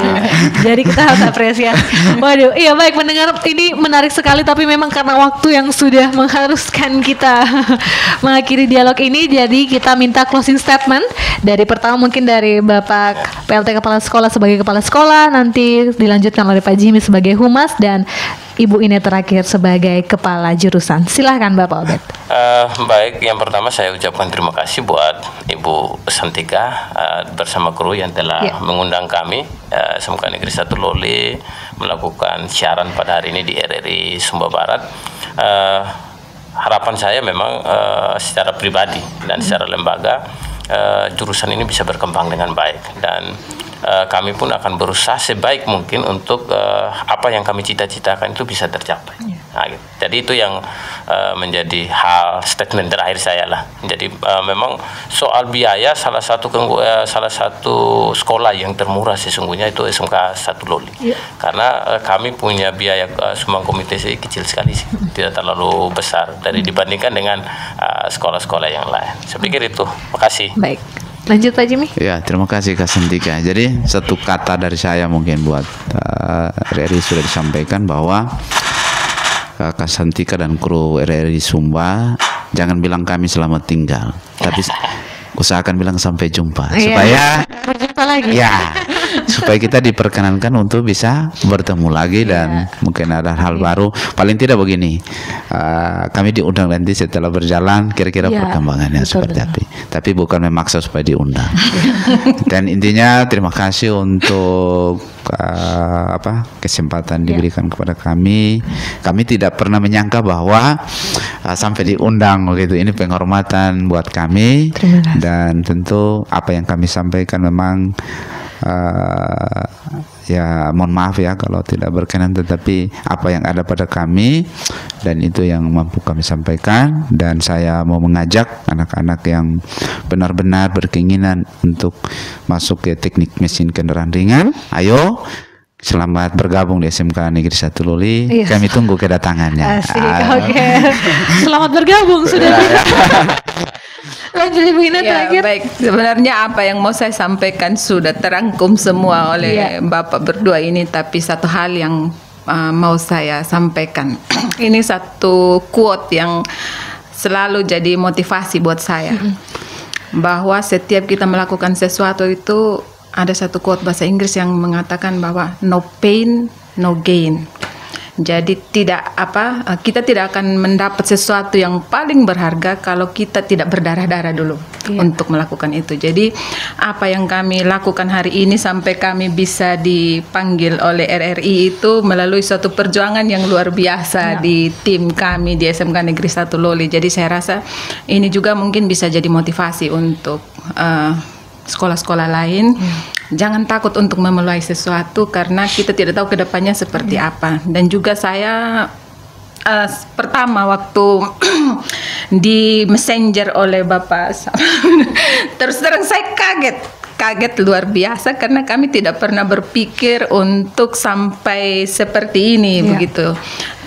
Jadi kita harus apresiasi. Waduh, iya baik, mendengar ini menarik sekali, tapi memang karena waktu yang sudah mengharuskan kita mengakhiri dialog ini, jadi kita minta closing statement dari pertama mungkin dari Bapak PLT Kepala Sekolah sebagai Kepala Sekolah, nanti dilanjutkan oleh Pak Jimmy sebagai Humas, dan Ibu Ine terakhir sebagai Kepala Jurusan. Silahkan Bapak Obed. Baik, yang pertama saya ucapkan terima kasih buat Ibu Santika bersama kru yang telah mengundang kami SMK Negeri 1 Loli melakukan siaran pada hari ini di RRI Sumba Barat. Harapan saya memang secara pribadi dan secara lembaga jurusan ini bisa berkembang dengan baik, dan kami pun akan berusaha sebaik mungkin untuk apa yang kami cita-citakan itu bisa tercapai. Nah, gitu. Jadi itu yang menjadi hal statement terakhir saya lah. Jadi memang soal biaya salah satu sekolah yang termurah sesungguhnya itu SMK 1 Loli. Karena kami punya biaya sumbang komite kecil sekali sih, tidak terlalu besar dari dibandingkan dengan sekolah-sekolah yang lain. Saya pikir itu. Makasih. Baik. Lanjut Pak Jimmy. Ya, terima kasih Kak Santika. Jadi satu kata dari saya mungkin buat RRI sudah disampaikan bahwa Kak Santika dan kru RRI Sumba jangan bilang kami selamat tinggal, tapi usahakan bilang sampai jumpa supaya berjumpa lagi. Ya, supaya kita diperkenankan untuk bisa bertemu lagi dan mungkin ada hal baru. Paling tidak begini, kami diundang nanti setelah berjalan kira-kira perkembangannya seperti apa. Tapi bukan memaksa supaya diundang. Dan intinya terima kasih untuk kesempatan diberikan kepada kami. Kami tidak pernah menyangka bahwa sampai diundang gitu. Ini penghormatan buat kami. Dan tentu apa yang kami sampaikan memang ya mohon maaf ya kalau tidak berkenan, tetapi apa yang ada pada kami dan itu yang mampu kami sampaikan. Dan saya mau mengajak anak-anak yang benar-benar berkeinginan untuk masuk ke teknik mesin kendaraan ringan, ayo selamat bergabung di SMK Negeri 1 Loli. Kami tunggu kedatangannya. Oke. Selamat bergabung sudah. Lanjut Ibu Ina terakhir. Baik, sebenarnya apa yang mau saya sampaikan sudah terangkum semua oleh Bapak berdua ini, tapi satu hal yang mau saya sampaikan. Ini satu quote yang selalu jadi motivasi buat saya. Bahwa setiap kita melakukan sesuatu itu ada satu quote bahasa Inggris yang mengatakan bahwa no pain, no gain. Jadi kita tidak akan mendapat sesuatu yang paling berharga kalau kita tidak berdarah-darah dulu untuk melakukan itu. Jadi apa yang kami lakukan hari ini sampai kami bisa dipanggil oleh RRI itu melalui suatu perjuangan yang luar biasa di tim kami di SMK Negeri 1 Loli. Jadi saya rasa ini juga mungkin bisa jadi motivasi untuk sekolah-sekolah lain. Jangan takut untuk memulai sesuatu karena kita tidak tahu kedepannya seperti apa. Dan juga saya pertama waktu di messenger oleh Bapak terus terang saya kaget luar biasa karena kami tidak pernah berpikir untuk sampai seperti ini begitu.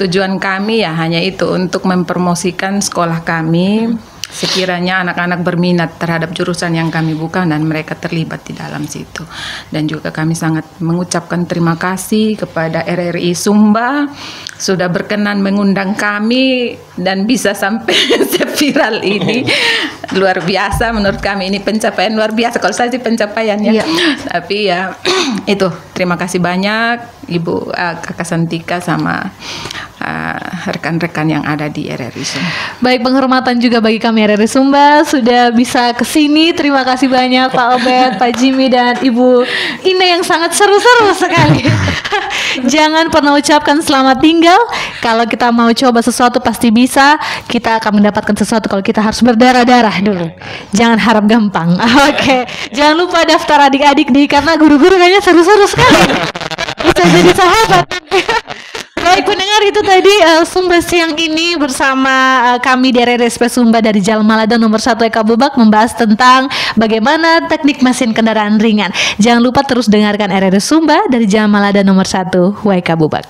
Tujuan kami ya hanya itu, untuk mempromosikan sekolah kami sekiranya anak-anak berminat terhadap jurusan yang kami buka dan mereka terlibat di dalam situ. Dan juga kami sangat mengucapkan terima kasih kepada RRI Sumba sudah berkenan mengundang kami dan bisa sampai seviral ini. Luar biasa menurut kami, ini pencapaian luar biasa. Kalau saya sih pencapaiannya, tapi ya itu terima kasih banyak Ibu Kakak Santika sama rekan-rekan yang ada di RRI Sumba. Baik, penghormatan juga bagi kami RRI Sumba sudah bisa kesini. Terima kasih banyak Pak Obed, Pak Jimmy, dan Ibu Ine yang sangat seru-seru sekali. Jangan pernah ucapkan selamat tinggal. Kalau kita mau coba sesuatu pasti bisa. Kita akan mendapatkan sesuatu kalau kita harus berdarah-darah dulu. Jangan harap gampang. Oke. Jangan lupa daftar adik-adik karena guru-guru kayaknya seru-seru sekali. Bisa jadi sahabat. Baik pendengar, itu tadi Sumba siang ini bersama kami di RRSP Sumba dari Jalan Malada nomor 1 Eka Bubak membahas tentang bagaimana teknik mesin kendaraan ringan. Jangan lupa terus dengarkan RRS Sumba dari Jalan Malada nomor 1 WK Bubak.